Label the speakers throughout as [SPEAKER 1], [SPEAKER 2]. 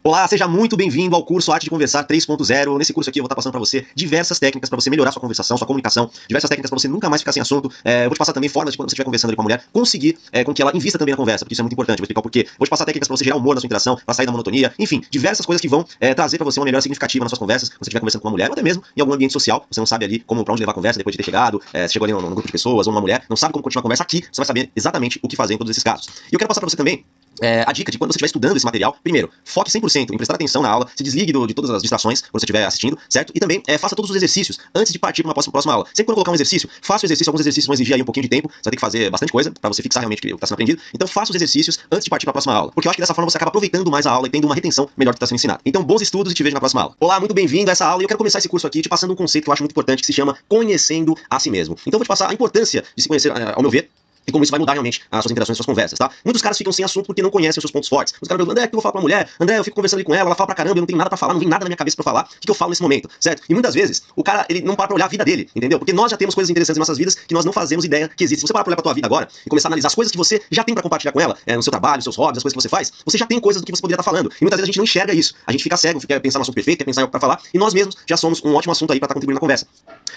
[SPEAKER 1] Olá, seja muito bem-vindo ao curso Arte de Conversar 3.0. Nesse curso aqui eu vou estar passando para você diversas técnicas para você melhorar sua conversação, sua comunicação, diversas técnicas para você nunca mais ficar sem assunto. Eu vou te passar também formas de quando você estiver conversando ali com a mulher, conseguir com que ela invista também na conversa, porque isso é muito importante. Eu vou explicar o porquê. Vou te passar técnicas para você gerar humor na sua interação, para sair da monotonia, enfim, diversas coisas que vão trazer para você uma melhora significativa nas suas conversas, quando você estiver conversando com uma mulher, ou até mesmo em algum ambiente social, você não sabe ali para onde levar a conversa depois de ter chegado, se chegou ali num grupo de pessoas ou numa mulher, não sabe como continuar a conversa aqui, você vai saber exatamente o que fazer em todos esses casos. E eu quero passar para você também a dica de quando você estiver estudando esse material, primeiro, foque 100% em prestar atenção na aula, se desligue de todas as distrações quando você estiver assistindo, certo? E também faça todos os exercícios antes de partir para uma próxima aula. Sempre quando colocar um exercício, faça o exercício, alguns exercícios vão exigir aí um pouquinho de tempo, você vai ter que fazer bastante coisa para você fixar realmente o que está sendo aprendido. Então faça os exercícios antes de partir para a próxima aula, porque eu acho que dessa forma você acaba aproveitando mais a aula e tendo uma retenção melhor do que está sendo ensinado. Então bons estudos e te vejo na próxima aula. Olá, muito bem-vindo a essa aula e eu quero começar esse curso aqui te passando um conceito que eu acho muito importante que se chama conhecendo a si mesmo. Então eu vou te passar a importância de se conhecer, ao meu ver, e como isso vai mudar realmente as suas interações, as suas conversas, tá? Muitos caras ficam sem assunto porque não conhecem os seus pontos fortes. Os caras perguntam, André, o que eu vou falar com a mulher? André, eu fico conversando ali com ela fala pra caramba, eu não tenho nada pra falar, não vem nada na minha cabeça pra falar. O que eu falo nesse momento, certo? E muitas vezes, o cara, ele não para pra olhar a vida dele, entendeu? Porque nós já temos coisas interessantes em nossas vidas que nós não fazemos ideia que existem. Se você parar pra olhar pra tua vida agora e começar a analisar as coisas que você já tem pra compartilhar com ela, no seu trabalho, nos seus hobbies, as coisas que você faz, você já tem coisas do que você poderia estar falando. E muitas vezes a gente não enxerga isso. A gente fica cego, quer pensar no assunto perfeito, quer pensar em algo pra falar, e nós mesmos já somos um ótimo assunto aí pra estar contribuindo na conversa.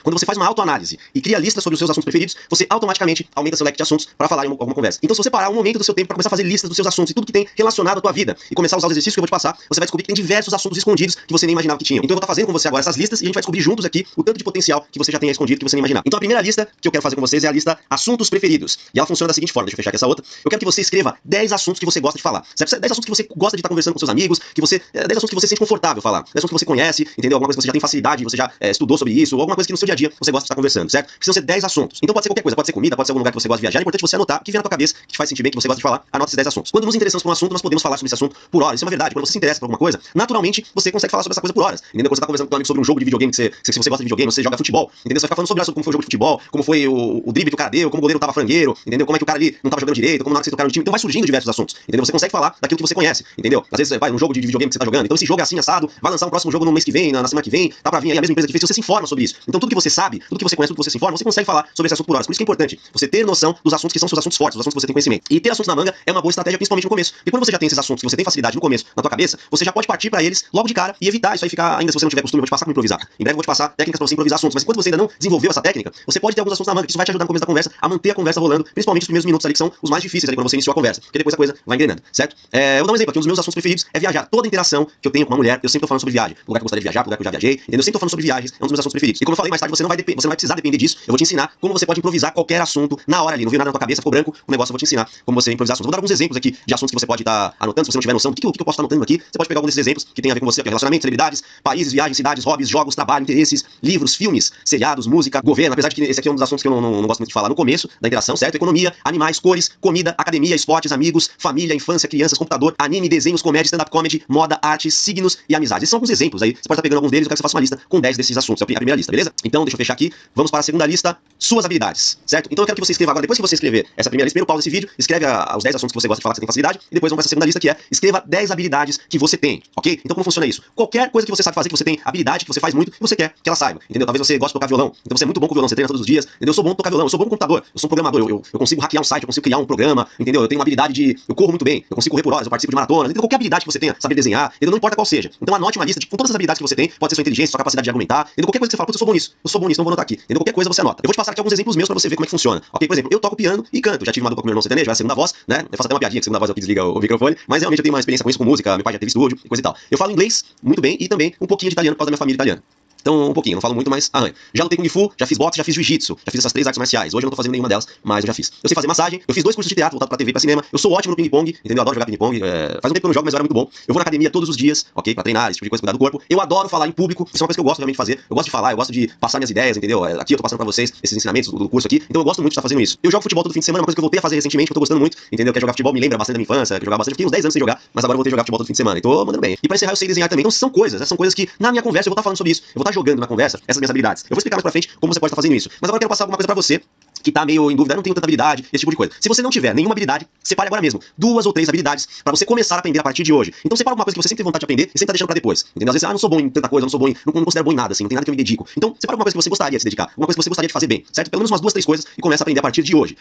[SPEAKER 1] Quando você faz uma autoanálise e cria listas sobre os seus assuntos preferidos, você automaticamente aumenta seu leque de assuntos para falar em alguma conversa. Então, se você parar um momento do seu tempo para começar a fazer listas dos seus assuntos e tudo que tem relacionado à tua vida e começar a usar os exercícios que eu vou te passar, você vai descobrir que tem diversos assuntos escondidos que você nem imaginava que tinha. Então, eu vou estar fazendo com você agora essas listas e a gente vai descobrir juntos aqui o tanto de potencial que você já tem escondido que você nem imaginava. Então, a primeira lista que eu quero fazer com vocês é a lista assuntos preferidos. E ela funciona da seguinte forma, deixa eu fechar aqui essa outra. Eu quero que você escreva 10 assuntos que você gosta de falar. 10 assuntos que você gosta de estar conversando com seus amigos, 10 assuntos que você se sente confortável falar. 10 assuntos que você conhece, entendeu? Alguma coisa que você já tem facilidade, você já estudou sobre isso, ou alguma coisa que no seu dia a dia você gosta de estar conversando, certo? Precisam ser 10 assuntos. Então pode ser qualquer coisa, pode ser comida, pode ser algum lugar que você gosta de viajar. É importante você anotar o que vem na tua cabeça, que te faz sentir bem, que você gosta de falar. Anota esses 10 assuntos. Quando nos interessamos por um assunto, nós podemos falar sobre esse assunto por horas. Isso é uma verdade. Quando você se interessa por alguma coisa, naturalmente você consegue falar sobre essa coisa por horas. Entendeu? Quando você tá conversando com um amigo sobre um jogo de videogame, se você gosta de videogame, você joga futebol, entendeu? Você vai ficar falando sobre como foi o jogo de futebol, como foi o drible que o cara deu, como o goleiro tava frangueiro, entendeu? Como é que o cara ali não tava jogando direito, como na hora que você tocar no time. Então vai surgindo diversos assuntos, entendeu? Você consegue falar daquilo que você conhece, entendeu? Às vezes vai um jogo de videogame que você tá jogando, então esse jogo é assim assado, vai lançar um próximo jogo no mês que vem, na semana que vem, tá pra vir aí a mesma empresa que fez, você se informa sobre isso. Então tudo que você sabe, tudo que você conhece, tudo que você se informa, você consegue falar sobre esse assunto por horas. Por isso que é importante você ter noção dos assuntos que são seus assuntos fortes, os assuntos que você tem conhecimento. E ter assuntos na manga é uma boa estratégia, principalmente no começo. E quando você já tem esses assuntos que você tem facilidade no começo na tua cabeça, você já pode partir pra eles logo de cara e evitar isso aí ficar, ainda se você não tiver costume, eu vou te passar como improvisar. Em breve eu vou te passar técnicas pra você improvisar assuntos, mas enquanto você ainda não desenvolveu essa técnica, você pode ter alguns assuntos na manga, que isso vai te ajudar no começo da conversa a manter a conversa rolando, principalmente os primeiros minutos ali que são os mais difíceis ali quando você iniciou a conversa, porque depois a coisa vai engrenando, certo? Eu vou dar um exemplo aqui, um dos meus assuntos preferidos é viajar. Toda interação que eu tenho com uma mulher, eu sempre tô falando sobre viagem, lugar que eu gostaria de viajar, lugar que eu já viajei, entendeu? Eu sempre tô falando sobre viagens, é um dos meus assuntos preferidos. E como eu falei mais tarde, você não vai precisar depender disso, eu vou te ensinar como você pode improvisar qualquer assunto na hora ali, não veio nada na tua cabeça, ficou branco, o negócio eu vou te ensinar como você improvisar assuntos. Vou dar alguns exemplos aqui de assuntos que você pode estar anotando, se você não tiver noção do que eu posso estar anotando aqui, você pode pegar algum desses exemplos que tem a ver com você, relacionamento, celebridades, países, viagens, cidades, hobbies, jogos, trabalho, interesses, livros, filmes, seriados, música, governo, apesar de que esse aqui é um dos assuntos que eu não gosto muito de falar no começo da interação, certo? Economia, animais, cores, comida, academia, esportes, amigos, família, infância, crianças, computador, anime, desenhos, comédia, stand-up comedy, moda, arte, signos e amizades. Esses são alguns exemplos aí, você pode estar pegando alguns deles, eu quero que você faça uma lista com 10 desses assuntos, é a primeira lista, beleza? Então, deixa eu fechar aqui, vamos para a segunda lista, suas habilidades, certo? Então eu quero que você escreva agora, depois que você escrever essa primeira lista, primeiro pausa esse vídeo, escreve os 10 assuntos que você gosta de falar, que você tem facilidade, e depois vamos para essa segunda lista que é, escreva 10 habilidades que você tem, ok? Então como funciona isso? Qualquer coisa que você sabe fazer, que você tem habilidade, que você faz muito, e você quer que ela saiba, entendeu? Talvez você goste de tocar violão, então você é muito bom com violão, você treina todos os dias, entendeu? Eu sou bom com tocar violão, eu sou bom com computador, eu sou um programador, eu consigo hackear um site, eu consigo criar um programa, entendeu? Eu tenho uma habilidade eu corro muito bem, eu consigo correr por horas, eu participo de maratonas, entendeu? Qualquer habilidade que você tenha, saber desenhar, entendeu? Não importa qual seja. Então anote uma lista com todas as habilidades que você tem, pode ser sua inteligência, sua capacidade de argumentar, entendeu? Qualquer coisa que você fala, putz, eu sou bom nisso, não vou anotar aqui, entendeu? Qualquer coisa você anota. Eu vou te passar aqui alguns exemplos meus pra você ver como é que funciona, ok? Por exemplo, eu toco piano e canto, já tive uma dupla com meu irmão sertanejo, é a segunda voz, né? Eu faço até uma piadinha que segunda voz é o que desliga o microfone, mas realmente eu tenho uma experiência com isso, com música, meu pai já teve estúdio e coisa e tal. Eu falo inglês muito bem e também um pouquinho de italiano por causa da minha família italiana. Então, um pouquinho, não falo muito, mas arranha. Já lutei Kung Fu, já fiz boxe, já fiz jiu-jitsu, já fiz essas 3 artes marciais. Hoje eu não tô fazendo nenhuma delas, mas eu já fiz. Eu sei fazer massagem, eu fiz 2 cursos de teatro voltado pra TV e pra cinema. Eu sou ótimo no ping-pong, entendeu? Eu adoro jogar ping-pong. Faz um tempo que eu não jogo, mas eu era muito bom. Eu vou na academia todos os dias, ok? Pra treinar, esse tipo de coisa, cuidar do corpo. Eu adoro falar em público, isso é uma coisa que eu gosto realmente de fazer. Eu gosto de falar, eu gosto de passar minhas ideias, entendeu? Aqui eu tô passando pra vocês esses ensinamentos do curso aqui, então eu gosto muito de estar fazendo isso. Eu jogo futebol todo fim de semana, uma coisa que eu voltei a fazer recentemente, que eu tô gostando muito, entendeu? Que é jogar futebol, me lembra bastante da minha infância, que eu jogava bastante, eu fiquei uns 10 anos sem jogar, mas agora eu voltei a jogar futebol todo fim de semana e tô mandando bem. E pra encerrar eu sei desenhar também, então são coisas que na minha conversa eu vou estar falando sobre isso, eu vou estar jogando na conversa essas minhas habilidades. Eu vou explicar mais pra frente como você pode estar fazendo isso. Mas agora eu quero passar alguma coisa pra você que tá meio em dúvida, não tenho tanta habilidade, esse tipo de coisa. Se você não tiver nenhuma habilidade, separe agora mesmo 2 ou 3 habilidades pra você começar a aprender a partir de hoje. Então separa alguma coisa que você sempre tem vontade de aprender e sempre tá deixando pra depois. Entendeu? Às vezes, não sou bom em tanta coisa, não sou bom em, não considero bom em nada, assim, não tem nada que eu me dedico. Então separa alguma coisa que você gostaria de se dedicar, alguma coisa que você gostaria de fazer bem, certo? Pelo menos umas 2, 3 coisas e começa a aprender a partir de hoje.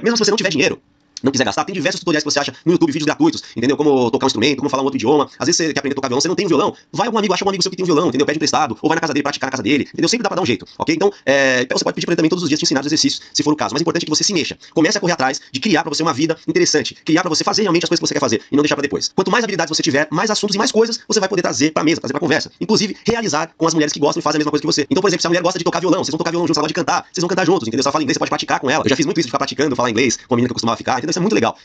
[SPEAKER 1] Mesmo se você não tiver dinheiro, não quiser gastar, tem diversos tutoriais que você acha no YouTube, vídeos gratuitos, entendeu? Como tocar um instrumento, como falar um outro idioma. Às vezes você quer aprender a tocar violão, você não tem um violão, vai algum amigo, acha um amigo seu que tem um violão, entendeu? Pede emprestado, ou vai na casa dele, praticar na casa dele, entendeu? Sempre dá pra dar um jeito, ok? Então, você pode pedir pra ele também todos os dias te ensinar os exercícios, se for o caso. Mas o importante é que você se mexa. Comece a correr atrás de criar pra você uma vida interessante, criar pra você fazer realmente as coisas que você quer fazer e não deixar pra depois. Quanto mais habilidades você tiver, mais assuntos e mais coisas você vai poder trazer pra mesa, trazer pra conversa. Inclusive, realizar com as mulheres que gostam e fazem a mesma coisa que você. Então, por exemplo, se a mulher gosta de tocar violão, vocês vão tocar violão juntos, ela gosta de cantar, vocês vão cantar juntos, entendeu? Se ela fala inglês, você pode praticar com ela. Eu já fiz muito isso de ficar praticando, falar inglês com a menina que eu costumava ficar, entendeu? Isso é muito legal.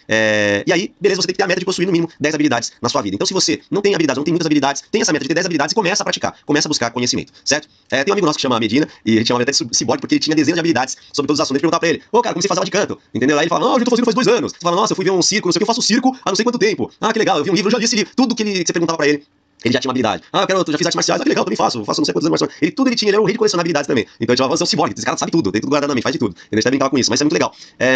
[SPEAKER 1] E aí, beleza, você tem que ter a meta de possuir no mínimo 10 habilidades na sua vida. Então, se você não tem habilidades, não tem muitas habilidades, tem essa meta de ter 10 habilidades e começa a praticar, começa a buscar conhecimento, certo? Tem um amigo nosso que chama Medina, e a gente chama ele até de ciborgue porque ele tinha dezenas de habilidades sobre todos os assuntos. A gente perguntava pra ele, ô cara, como você faz aula de canto? Entendeu? Aí ele fala, não, eu já tô fazendo faz 2 anos. Você fala, nossa, eu fui ver um circo, não sei o que, eu faço circo há não sei quanto tempo. Ah, que legal, eu vi um livro, eu já li esse livro. Tudo que você perguntava pra ele, ele já tinha uma habilidade. Ah, eu já fiz artes marciais, ah, que legal, também faço não sei quantos anos marciais. Tudo ele tinha, ele era um rei de colecionar habilidades também. Então a gente falava, você é um ciborgue, esse cara sabe tudo, tem tudo guardado na mente, faz de tudo. Ele até brincava com isso, mas isso é muito legal.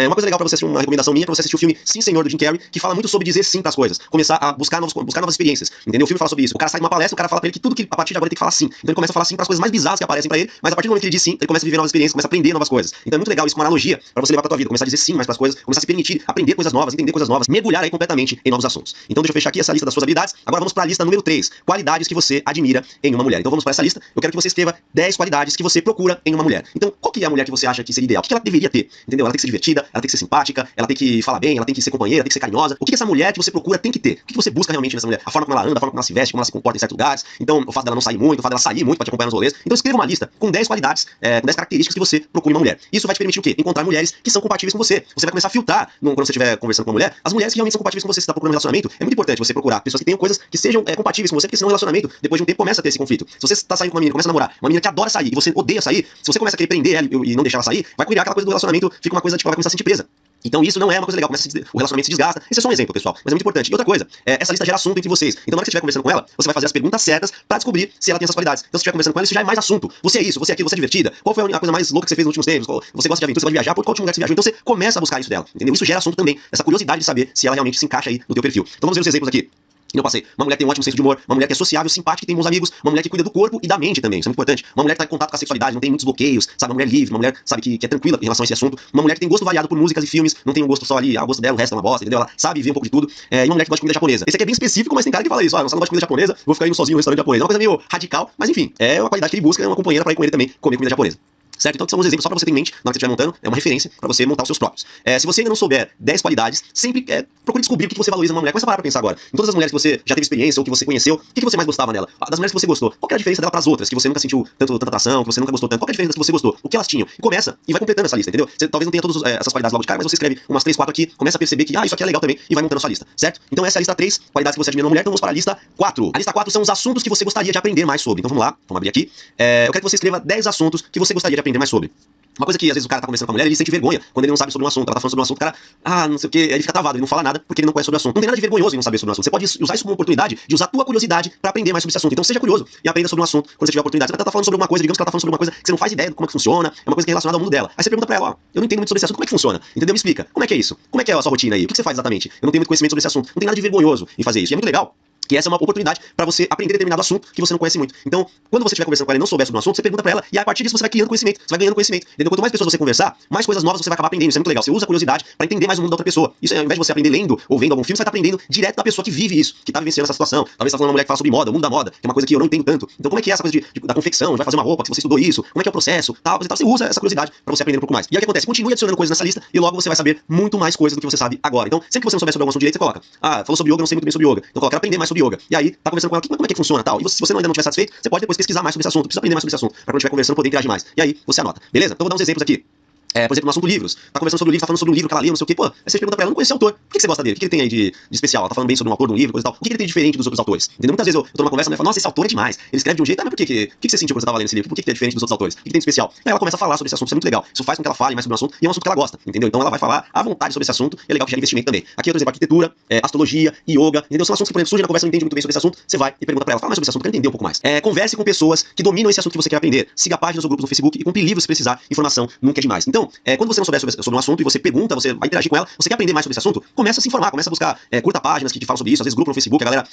[SPEAKER 1] Uma coisa legal pra você assistir, uma recomendação minha, pra você assistir o filme Sim Senhor, do Jim Carrey, que fala muito sobre dizer sim pras coisas, começar a buscar novas experiências, entendeu? O filme fala sobre isso. O cara sai de uma palestra, o cara fala pra ele que tudo que a partir de agora ele tem que falar sim. Então ele começa a falar sim pras coisas mais bizarras que aparecem pra ele, mas a partir do momento que ele diz sim, ele começa a viver novas experiências, começa a aprender novas coisas. Então é muito legal isso, uma analogia pra você levar pra tua vida, começar a dizer sim mais pras coisas, começar a se permitir aprender coisas novas, entender coisas novas, mergulhar aí completamente em novos assuntos. Então deixa eu fechar aqui essa lista das suas habilidades. Agora vamos pra lista número 3, qualidades que você admira em uma mulher. Então vamos para essa lista. Eu quero que você escreva 10 qualidades que você procura em uma mulher. Então, qual que é a mulher que você acha que seria ideal? O que ela deveria ter? Entendeu? Ela tem que ser divertida, ela tem que ser simpática, ela tem que falar bem, ela tem que ser companheira, tem que ser carinhosa. O que essa mulher que você procura tem que ter? O que você busca realmente nessa mulher? A forma como ela anda, a forma como ela se veste, como ela se comporta em certos lugares. Então, o fato dela não sair muito, o fato dela sair muito para te acompanhar nos rolês. Então, escreva uma lista com 10 qualidades, com 10 características que você procura em uma mulher. Isso vai te permitir o quê? Encontrar mulheres que são compatíveis com você. Você vai começar a filtrar, quando você estiver conversando com uma mulher, as mulheres que realmente são compatíveis com você. Se está procurando um relacionamento, é muito importante você procurar pessoas que tenham coisas que sejam compatíveis com você, porque senão o relacionamento, depois de um tempo, começa a ter esse conflito. Se você está saindo com uma menina, começa a namorar, uma menina que adora sair e você odeia sair, se você começa a querer prender ela e não deixar ela sair, vai criar aquela coisa do relacionamento, fica uma coisa tipo, ela vai começar a se sentir presa. Então isso não é uma coisa legal, o relacionamento se desgasta. Esse é só um exemplo, pessoal, mas é muito importante. E outra coisa, essa lista gera assunto entre vocês. Então na hora que você estiver conversando com ela, você vai fazer as perguntas certas pra descobrir se ela tem essas qualidades. Então se estiver conversando com ela, isso já é mais assunto. Você é isso, você é aquilo, você é divertida. Qual foi a coisa mais louca que você fez nos últimos tempos? Você gosta de aventura, você gosta de viajar, por qual último lugar que você viajou? Então você começa a buscar isso dela, entendeu? Isso gera assunto também, essa curiosidade de saber se ela realmente se encaixa aí no teu perfil. Então vamos ver os exemplos aqui. Eu passei. Uma mulher que tem um ótimo senso de humor, uma mulher que é sociável, simpática, que tem bons amigos, uma mulher que cuida do corpo e da mente também, isso é muito importante. Uma mulher que está em contato com a sexualidade, não tem muitos bloqueios, sabe? Uma mulher livre, uma mulher, sabe, que é tranquila em relação a esse assunto. Uma mulher que tem gosto variado por músicas e filmes, não tem um gosto só ali, o gosto dela, o resto é uma bosta, entendeu? Ela sabe ver um pouco de tudo. E uma mulher que gosta de comida japonesa. Esse aqui é bem específico, mas tem cara que fala isso. Não gosto de comida japonesa, vou ficar indo sozinho no restaurante japonês. É uma coisa meio radical, mas enfim, é uma qualidade que ele busca, é uma companheira para ir com ele também comer comida japonesa. Certo? Então, são uns exemplos só para você ter em mente na hora que você estiver montando, é uma referência para você montar os seus próprios. Se você ainda não souber 10 qualidades, sempre procure descobrir o que você valoriza numa mulher. Começa a parar pra pensar agora. Em todas as mulheres que você já teve experiência ou que você conheceu, o que você mais gostava nela? Das mulheres que você gostou, qual que era a diferença dela pras outras, que você nunca sentiu tanta atração, que você nunca gostou tanto? Qual que é a diferença das que você gostou? O que elas tinham? E começa e vai completando essa lista, entendeu? Você talvez não tenha todas essas qualidades logo de cara, mas você escreve umas 3, 4 aqui, começa a perceber que, isso aqui é legal também, e vai montando a sua lista, certo? Então essa é a lista 3, qualidades que você admira numa mulher. Então vamos para a lista 4. A lista 4 são os assuntos que você gostaria de aprender mais sobre. Então vamos lá, vamos abrir aqui. Eu quero que você escreva 10 assuntos que você gostaria de aprender mais sobre. Uma coisa que às vezes o cara tá conversando com a mulher, ele sente vergonha quando ele não sabe sobre um assunto. Ela tá falando sobre um assunto, o cara, não sei o que, ele fica travado, ele não fala nada porque ele não conhece sobre o assunto. Não tem nada de vergonhoso em não saber sobre um assunto. Você pode usar isso como uma oportunidade de usar a tua curiosidade pra aprender mais sobre esse assunto. Então seja curioso e aprenda sobre um assunto quando você tiver a oportunidade. Você tá falando sobre alguma coisa, digamos que ela tá falando sobre uma coisa que você não faz ideia de como é que funciona, é uma coisa que é relacionada ao mundo dela. Aí você pergunta pra ela, eu não entendo muito sobre esse assunto, como é que funciona? Entendeu? Me explica, como é que é isso? Como é que é a sua rotina aí? O que você faz exatamente? Eu não tenho muito conhecimento sobre esse assunto. Não tem nada de vergonhoso em fazer isso. E é muito legal que essa é uma oportunidade para você aprender determinado assunto que você não conhece muito. Então, quando você estiver conversando com ela e não souber sobre um assunto, você pergunta para ela e a partir disso você vai criando conhecimento, você vai ganhando conhecimento. Entendeu? Quanto mais pessoas você conversar, mais coisas novas você vai acabar aprendendo. Isso é muito legal. Você usa a curiosidade para entender mais o mundo da outra pessoa. Isso, ao invés de você aprender lendo ou vendo algum filme, você vai estar aprendendo direto da pessoa que vive isso, que tá vivenciando essa situação. Talvez você tá falando uma mulher que fala sobre moda, o mundo da moda, que é uma coisa que eu não entendo tanto. Então, como é que é essa coisa da confecção? Vai fazer uma roupa, se você estudou isso, como é que é o processo, tal. Você usa essa curiosidade para você aprender um pouco mais. E aí o que acontece? Continue adicionando coisas nessa lista e logo você vai saber muito mais coisas do que você sabe agora. Então, sempre que você não souber sobre algum assunto direito, você coloca, falou sobre yoga, não sei muito bem sobre yoga. Então, coloca, quero aprender mais sobre yoga. E aí, tá conversando com ela, como é que funciona tal. E se você ainda não estiver satisfeito, você pode depois pesquisar mais sobre esse assunto, precisa aprender mais sobre esse assunto, para quando estiver conversando poder interagir mais. E aí, você anota. Beleza? Então, vou dar uns exemplos aqui. Por exemplo, no assunto livros. Tá conversando sobre o livro, tá falando sobre um livro que ela leu, não sei o quê. Pô, aí você pergunta pra ela, eu não conheci o autor. Por que você gosta dele? O que ele tem aí de especial? Ela tá falando bem sobre um autor de um livro, coisa e tal. O que ele tem de diferente dos outros autores? Entendeu? Muitas vezes eu tô numa conversa e falo, nossa, esse autor é demais. Ele escreve de um jeito, mas por que você sentiu quando você tava lendo esse livro? Por que é diferente dos outros autores? O que tem de especial? Aí ela começa a falar sobre esse assunto, isso é muito legal. Isso faz com que ela fale mais sobre o assunto e é um assunto que ela gosta, entendeu? Então ela vai falar à vontade sobre esse assunto e é legal que gera investimento também. Aqui, por exemplo, arquitetura, astrologia, yoga, entendeu? São assuntos que, por exemplo, surge na conversa, não entende muito bem sobre esse assunto, você vai e pergunta pra ela, fala mais sobre esse assunto, quero entender um pouco mais. Converse com pessoas que dominam esse assunto que você quer aprender. Siga páginas ou grupos no Facebook e compre livros se precisar. Informação nunca é demais. Então, quando você não souber sobre um assunto e você pergunta, você vai interagir com ela, você quer aprender mais sobre esse assunto, começa a se informar, começa a buscar curta páginas que falam sobre isso, às vezes grupo no Facebook, a galera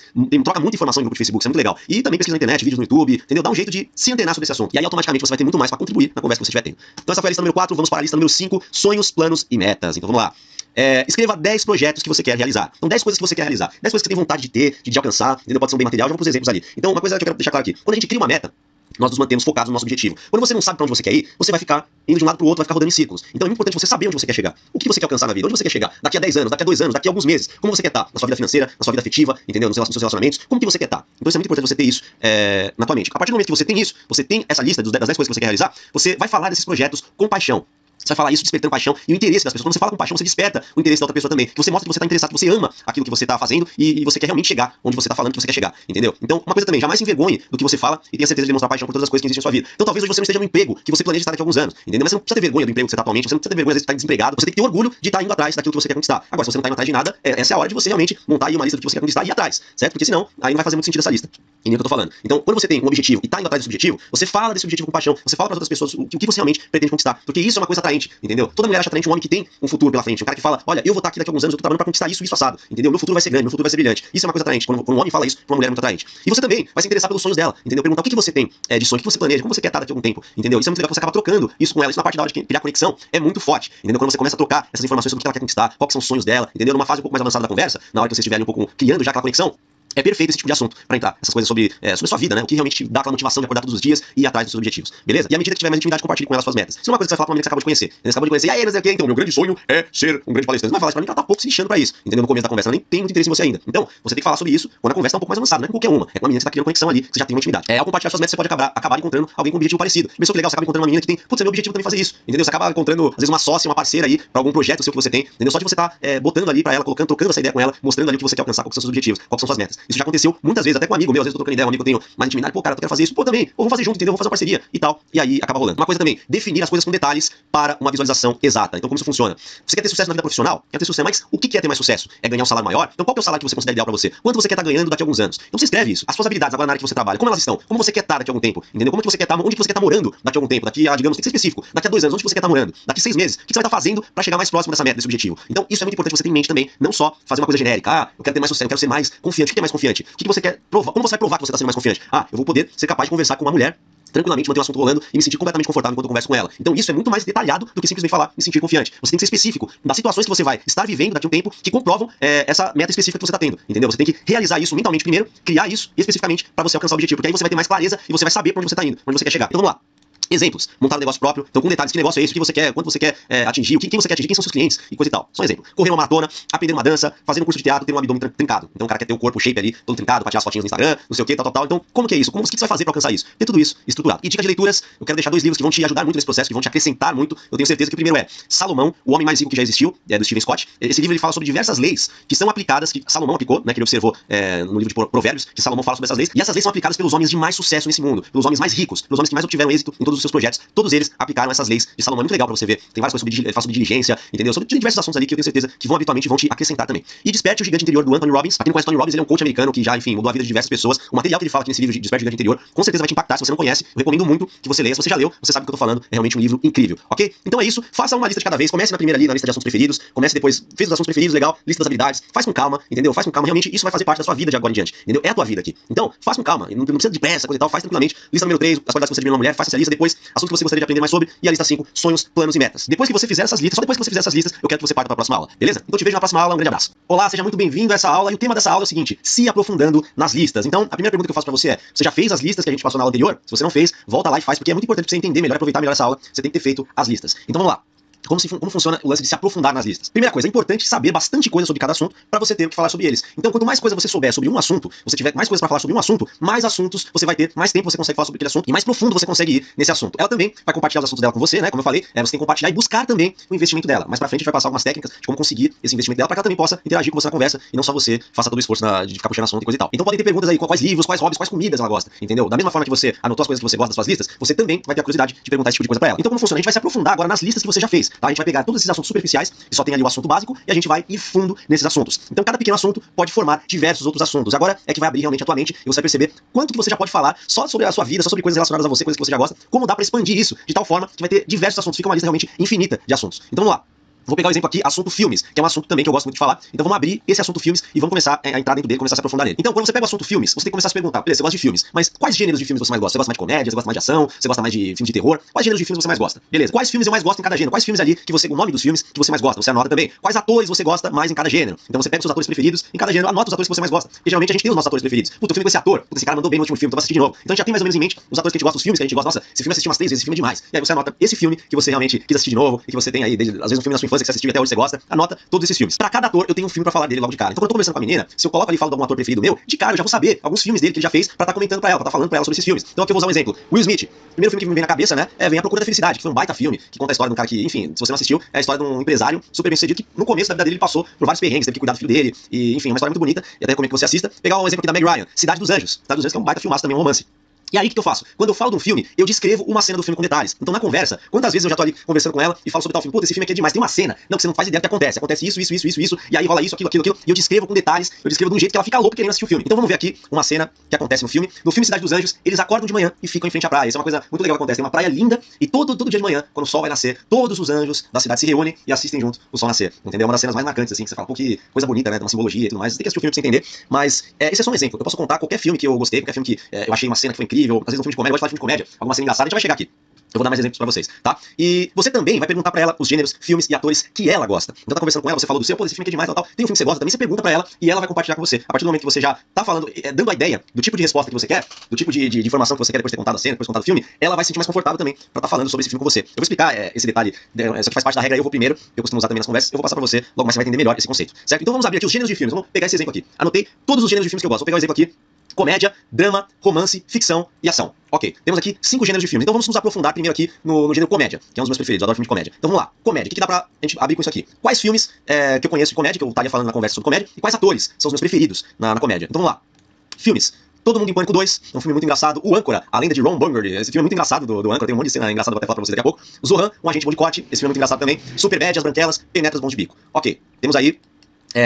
[SPEAKER 1] troca muita informação em grupo de Facebook, isso é muito legal. E também pesquisa na internet, vídeos no YouTube, entendeu? Dá um jeito de se antenar sobre esse assunto. E aí automaticamente você vai ter muito mais para contribuir na conversa que você estiver tendo. Então essa foi a lista número 4, vamos para a lista número 5, sonhos, planos e metas. Então vamos lá. escreva 10 projetos que você quer realizar. Então 10 coisas que você quer realizar, 10 coisas que você tem vontade de ter, de alcançar, entendeu? Pode ser um bem material, já vou pros exemplos ali. Então uma coisa que eu quero deixar claro aqui, quando a gente cria uma meta, nós nos mantemos focados no nosso objetivo. Quando você não sabe pra onde você quer ir, você vai ficar indo de um lado pro outro, vai ficar rodando em círculos. Então é muito importante você saber onde você quer chegar. O que você quer alcançar na vida? Onde você quer chegar? Daqui a 10 anos, daqui a 2 anos, daqui a alguns meses. Como você quer estar? Na sua vida financeira, na sua vida afetiva, entendeu? Nos seus relacionamentos. Como que você quer estar? Então isso é muito importante você ter isso na tua mente. A partir do momento que você tem isso, você tem essa lista das 10 coisas que você quer realizar, você vai falar desses projetos com paixão. Você vai falar isso despertando paixão e o interesse das pessoas. Quando você fala com paixão, você desperta o interesse da outra pessoa também. Que você mostra que você está interessado, que você ama aquilo que você está fazendo e você quer realmente chegar onde você está falando que você quer chegar, entendeu? Então, uma coisa também, jamais se envergonhe do que você fala e tenha certeza de demonstrar paixão por todas as coisas que existem na sua vida. Então, talvez hoje você não esteja no emprego que você planeja estar daqui a alguns anos, entendeu? Mas você não precisa ter vergonha do emprego que você está atualmente, você não precisa ter vergonha às vezes de estar desempregado, você tem que ter orgulho de estar indo atrás daquilo que você quer conquistar. Agora, se você não está indo atrás de nada, essa é a hora de você realmente montar aí uma lista do que você quer conquistar e ir atrás, certo? Porque senão, aí não vai fazer muito sentido essa lista. E nem o que eu tô falando. Então, quando você tem um objetivo e está indo atrás desse objetivo, você fala desse objetivo com paixão, você fala para outras pessoas o que você realmente pretende conquistar, porque isso é uma coisa atraente, entendeu? Toda mulher acha atraente um homem que tem um futuro pela frente, um cara que fala, olha, eu vou estar aqui daqui a alguns anos, eu tô trabalhando pra conquistar isso assado, entendeu? Meu futuro vai ser grande, meu futuro vai ser brilhante. Isso é uma coisa atraente. Quando um homem fala isso, pra uma mulher é muito atraente. E você também vai se interessar pelos sonhos dela, entendeu? Perguntar o que você tem de sonho, o que você planeja, como você quer estar daqui a algum tempo, entendeu? Isso é muito legal, você acaba trocando isso com ela. Isso na parte da hora de criar conexão é muito forte, entendeu? Quando você começa a trocar essas informações sobre o que ela quer conquistar, quais são os sonhos dela, entendeu? Numa fase um pouco mais avançada da conversa, na hora que vocês estiverem um pouco criando já aquela conexão, é perfeito esse tipo de assunto pra entrar. Essas coisas sobre a sua vida, né? O que realmente te dá aquela motivação de acordar todos os dias e ir atrás dos seus objetivos. Beleza? E à medida que tiver mais intimidade, compartilhe com ela as suas metas. Isso é uma coisa que você vai falar pra uma menina que você acabou de conhecer. Você acabou de conhecer, e aí, não sei o quê, então, meu grande sonho é ser um grande palestrante. Você vai falar isso pra mim que ela tá pouco se lixando pra isso. Entendeu? No começo da conversa, ela nem tem muito interesse em você ainda. Então, você tem que falar sobre isso quando a conversa tá um pouco mais avançada, não é com qualquer uma. É com uma menina que você tá criando conexão ali, que você já tem uma intimidade. Ao compartilhar suas metas, você pode acabar encontrando alguém com um objetivo parecido. Pessoa que legal, você acaba encontrando uma menina que tem, putz, é meu objetivo também fazer isso. Entendeu? Você acaba encontrando, às vezes, uma sócia, uma parceira aí pra algum projeto seu que você tem. Entendeu? Só de você tá botando ali pra ela, colocando, trocando essa ideia com ela, mostrando ali o que você quer alcançar, quais são seus objetivos, quais são suas metas. Isso já aconteceu muitas vezes, até com um amigo meu, às vezes eu tô trocando ideia, um amigo que eu tenho mais intimidade, pô, cara, tu quer fazer isso? Pô, também, ou vamos fazer junto, entendeu? Vamos fazer uma parceria e tal. E aí acaba rolando. Uma coisa também, definir as coisas com detalhes para uma visualização exata. Então, como isso funciona? Você quer ter sucesso na vida profissional? Quer ter sucesso, mas o que é ter mais sucesso? É ganhar um salário maior? Então, qual que é o salário que você considera ideal pra você? Quanto você quer estar ganhando daqui a alguns anos? Então, você escreve isso. As suas habilidades agora na área que você trabalha, como elas estão? Como você quer estar daqui a algum tempo? Entendeu? Como que você quer estar, onde que você quer estar morando daqui a algum tempo? Daqui a, digamos, tem que ser específico. Daqui a 2 anos, onde que você quer estar morando? Daqui a 6 meses, o que você vai estar fazendo pra chegar mais próximo dessa meta, desse objetivo? Então, isso é muito importante você ter em mente também, não só fazer uma coisa genérica. Ah, eu quero ter mais sucesso, eu quero ser mais confiante. O que é mais confiante? O que você quer provar? Como você vai provar que você está sendo mais confiante? Ah, eu vou poder ser capaz de conversar com uma mulher tranquilamente, manter o assunto rolando e me sentir completamente confortável enquanto eu converso com ela. Então isso é muito mais detalhado do que simplesmente falar, me sentir confiante. Você tem que ser específico das situações que você vai estar vivendo daqui a um tempo que comprovam essa meta específica que você está tendo, entendeu? Você tem que realizar isso mentalmente primeiro, criar isso especificamente para você alcançar o objetivo, porque aí você vai ter mais clareza e você vai saber para onde você está indo, onde você quer chegar. Então vamos lá. Exemplos, montar um negócio próprio, então com detalhes, que negócio é esse, o que você quer, quanto você quer atingir, quem você quer atingir, quem são seus clientes e coisa e tal. Só um exemplo, correr uma maratona, aprender uma dança, fazer um curso de teatro, ter um abdômen trincado. Então o cara quer ter o corpo, o shape ali, todo trincado, pra tirar as fotinhas no Instagram, não sei o que, tal. Então, como que é isso? O que você vai fazer pra alcançar isso? Ter tudo isso estruturado. E dica de leituras, eu quero deixar 2 livros que vão te ajudar muito nesse processo, que vão te acrescentar muito. Eu tenho certeza que o primeiro é Salomão, o homem mais rico que já existiu, do Stephen Scott. Esse livro ele fala sobre diversas leis que são aplicadas, que Salomão aplicou, né, que ele observou no livro de Provérbios, que Salomão fala sobre essas leis, e essas leis são aplicadas pelos homens de mais sucesso nesse mundo, pelos homens mais ricos, pelos homens que mais obtiveram êxito em todos os seus projetos. Todos eles aplicaram essas leis de Salomão. É muito legal pra você ver. Tem várias coisas sobre, ele fala sobre diligência, entendeu? Sobre diversos assuntos ali que eu tenho certeza que vão habitualmente vão te acrescentar também. E Desperte o Gigante Interior do Anthony Robbins. Pra quem não conhece Tony Robbins, ele é um coach americano que já, enfim, mudou a vida de diversas pessoas. O material que ele fala aqui nesse livro de Desperte o Gigante Interior, com certeza vai te impactar. Se você não conhece, eu recomendo muito que você leia. Se você já leu, você sabe do que eu tô falando. É realmente um livro incrível, ok? Então é isso. Faça uma lista de cada vez. Comece na primeira ali, na lista de assuntos preferidos. Comece depois, fez os assuntos preferidos, legal. Lista das habilidades. Faz com calma, entendeu? Faz com calma. Realmente isso vai fazer parte da sua vida de agora em diante, entendeu? É a tua vida aqui. Então, faz com calma. Não precisa de pressa, coisa e tal. Faz tranquilamente. Lista número 3, as qualidades que você admira numa mulher. Faça essa lista. Depois, assunto que você gostaria de aprender mais sobre. E a lista 5, sonhos, planos e metas. Depois que você fizer essas listas, só depois que você fizer essas listas, eu quero que você parta para a próxima aula, beleza? Então te vejo na próxima aula, um grande abraço. Olá, seja muito bem-vindo a essa aula, e o tema dessa aula é o seguinte: se aprofundando nas listas. Então, a primeira pergunta que eu faço para você é: você já fez as listas que a gente passou na aula anterior? Se você não fez, volta lá e faz, porque é muito importante para você entender melhor, aproveitar melhor essa aula, você tem que ter feito as listas. Então vamos lá. Como funciona o lance de se aprofundar nas listas? Primeira coisa, é importante saber bastante coisa sobre cada assunto para você ter o que falar sobre eles. Então, quanto mais coisa você souber sobre um assunto, você tiver mais coisas para falar sobre um assunto, mais assuntos você vai ter, mais tempo você consegue falar sobre aquele assunto e mais profundo você consegue ir nesse assunto. Ela também vai compartilhar os assuntos dela com você, né? Como eu falei, você tem que compartilhar e buscar também o investimento dela. Mais pra frente a gente vai passar algumas técnicas de como conseguir esse investimento dela para que ela também possa interagir com você na conversa e não só você faça todo o esforço de ficar puxando assunto e coisa e tal. Então podem ter perguntas aí, quais livros, quais hobbies, quais comidas ela gosta, entendeu? Da mesma forma que você anotou as coisas que você gosta das suas listas, você também vai ter a curiosidade de perguntar esse tipo de coisa para ela. Então como funciona? A gente vai se aprofundar agora nas listas que você já fez, tá? A gente vai pegar todos esses assuntos superficiais, que só tem ali o assunto básico, e a gente vai ir fundo nesses assuntos. Então cada pequeno assunto pode formar diversos outros assuntos. Agora é que vai abrir realmente a tua mente e você vai perceber quanto que você já pode falar só sobre a sua vida, só sobre coisas relacionadas a você, coisas que você já gosta, como dá pra expandir isso de tal forma que vai ter diversos assuntos. Fica uma lista realmente infinita de assuntos. Então vamos lá. Vou pegar o exemplo aqui, assunto filmes, que é um assunto também que eu gosto muito de falar. Então vamos abrir esse assunto filmes e vamos começar a entrar dentro dele, começar a se aprofundar nele. Então, quando você pega o assunto filmes, você tem que começar a se perguntar, beleza, você gosta de filmes, mas quais gêneros de filmes você mais gosta? Você gosta mais de comédia, você gosta mais de ação, você gosta mais de filmes de terror? Quais gêneros de filmes você mais gosta? Beleza, quais filmes eu mais gosto em cada gênero? Quais filmes ali que você, o nome dos filmes que você mais gosta, você anota também. Quais atores você gosta mais em cada gênero? Então você pega os seus atores preferidos em cada gênero, anota os atores que você mais gosta. Porque geralmente a gente tem os nossos atores preferidos. Puta, o filme com esse ator, puta, esse cara mandou bem no último filme, então vou assistir de novo. Então a gente já tem mais ou menos em mente os atores que a gente gosta, os filmes que a gente gosta. Nossa, esse filme eu assisti umas 3 vezes, esse filme é demais. E aí você anota esse filme que você realmente quis assistir de novo e que você tem aí, às vezes um filme na sua infância que você assistiu e até hoje você gosta, anota todos esses filmes. Pra cada ator, eu tenho um filme pra falar dele logo de cara. Então, quando eu tô conversando com a menina, se eu coloco ali e falo de algum ator preferido meu, de cara eu já vou saber alguns filmes dele que ele já fez pra estar comentando pra ela, pra estar falando pra ela sobre esses filmes. Então, aqui eu vou usar um exemplo. Will Smith. Primeiro filme que me vem na cabeça, né? Vem A Procura da Felicidade, que foi um baita filme, que conta a história de um cara que, enfim, se você não assistiu, é a história de um empresário super bem sucedido que no começo da vida dele ele passou por vários perrengues, teve que cuidar do filho dele, e, enfim, uma história muito bonita, e até recomendo que você assista. Pegar um exemplo aqui da Meg Ryan, Cidade dos Anjos. Cidade dos Anjos que é um baita filmaço também, um romance. E aí, o que eu faço? Quando eu falo de um filme, eu descrevo uma cena do filme com detalhes. Então, na conversa, quantas vezes eu já tô ali conversando com ela e falo sobre tal filme, puta, esse filme aqui é demais, tem uma cena. Não, que você não faz ideia do que acontece. Acontece isso, e aí rola isso, aquilo, e eu descrevo com detalhes, eu descrevo de um jeito que ela fica louca querendo assistir o filme. Então, vamos ver aqui uma cena que acontece no filme. No filme Cidade dos Anjos, eles acordam de manhã e ficam em frente à praia. Isso é uma coisa muito legal que acontece. Tem uma praia linda e todo dia de manhã, quando o sol vai nascer, todos os anjos da cidade se reúnem e assistem junto o sol nascer. Entendeu? É uma das cenas mais marcantes, assim, que você fala, pô, que coisa bonita, né? Tem uma simbologia e tudo mais. Você tem que assistir o filme pra você entender. Mas, esse é só um exemplo. Eu posso contar qualquer filme que eu gostei, qualquer filme que eu achei uma cena que foi incrível, às vezes um filme de comédia, falar de filme de comédia, alguma cena engraçada, a gente vai chegar aqui. Eu vou dar mais exemplos pra vocês, tá? E você também vai perguntar pra ela os gêneros, filmes e atores que ela gosta. Então tá conversando com ela, você falou do seu, pô, esse filme aqui é demais, tal. Tem um filme que você gosta também, você pergunta pra ela e ela vai compartilhar com você. A partir do momento que você já tá falando, dando a ideia do tipo de resposta que você quer, do tipo de informação que você quer depois de ter contado a cena, depois de contado o filme, ela vai se sentir mais confortável também pra tá falando sobre esse filme com você. Eu vou explicar esse detalhe, isso aqui faz parte da regra, eu vou primeiro, eu costumo usar também nas conversas, eu vou passar pra você, logo mais você vai entender melhor esse conceito, certo? Então vamos abrir aqui os gêneros de filmes, vamos pegar esse exemplo aqui. Anotei todos os gêneros de filmes que eu gosto, vou pegar o exemplo aqui. Comédia, drama, romance, ficção e ação. Ok, temos aqui 5 gêneros de filmes. Então vamos nos aprofundar primeiro aqui no gênero comédia, que é um dos meus preferidos, eu adoro filme de comédia. Então vamos lá, comédia, o que dá pra gente abrir com isso aqui? Quais filmes que eu conheço de comédia, que eu estaria falando na conversa sobre comédia, e quais atores são os meus preferidos na comédia? Então vamos lá, filmes. Todo Mundo em Pânico 2, é um filme muito engraçado. O Âncora, a lenda de Ron Burgundy, esse filme é muito engraçado do Âncora, tem um monte de cena engraçada, vou até falar pra vocês daqui a pouco. Zohan, Um Agente Bom de Corte, esse filme é muito engraçado também. Superbad, As Branquelas, Penetras, Bom de Bico. Ok, temos aí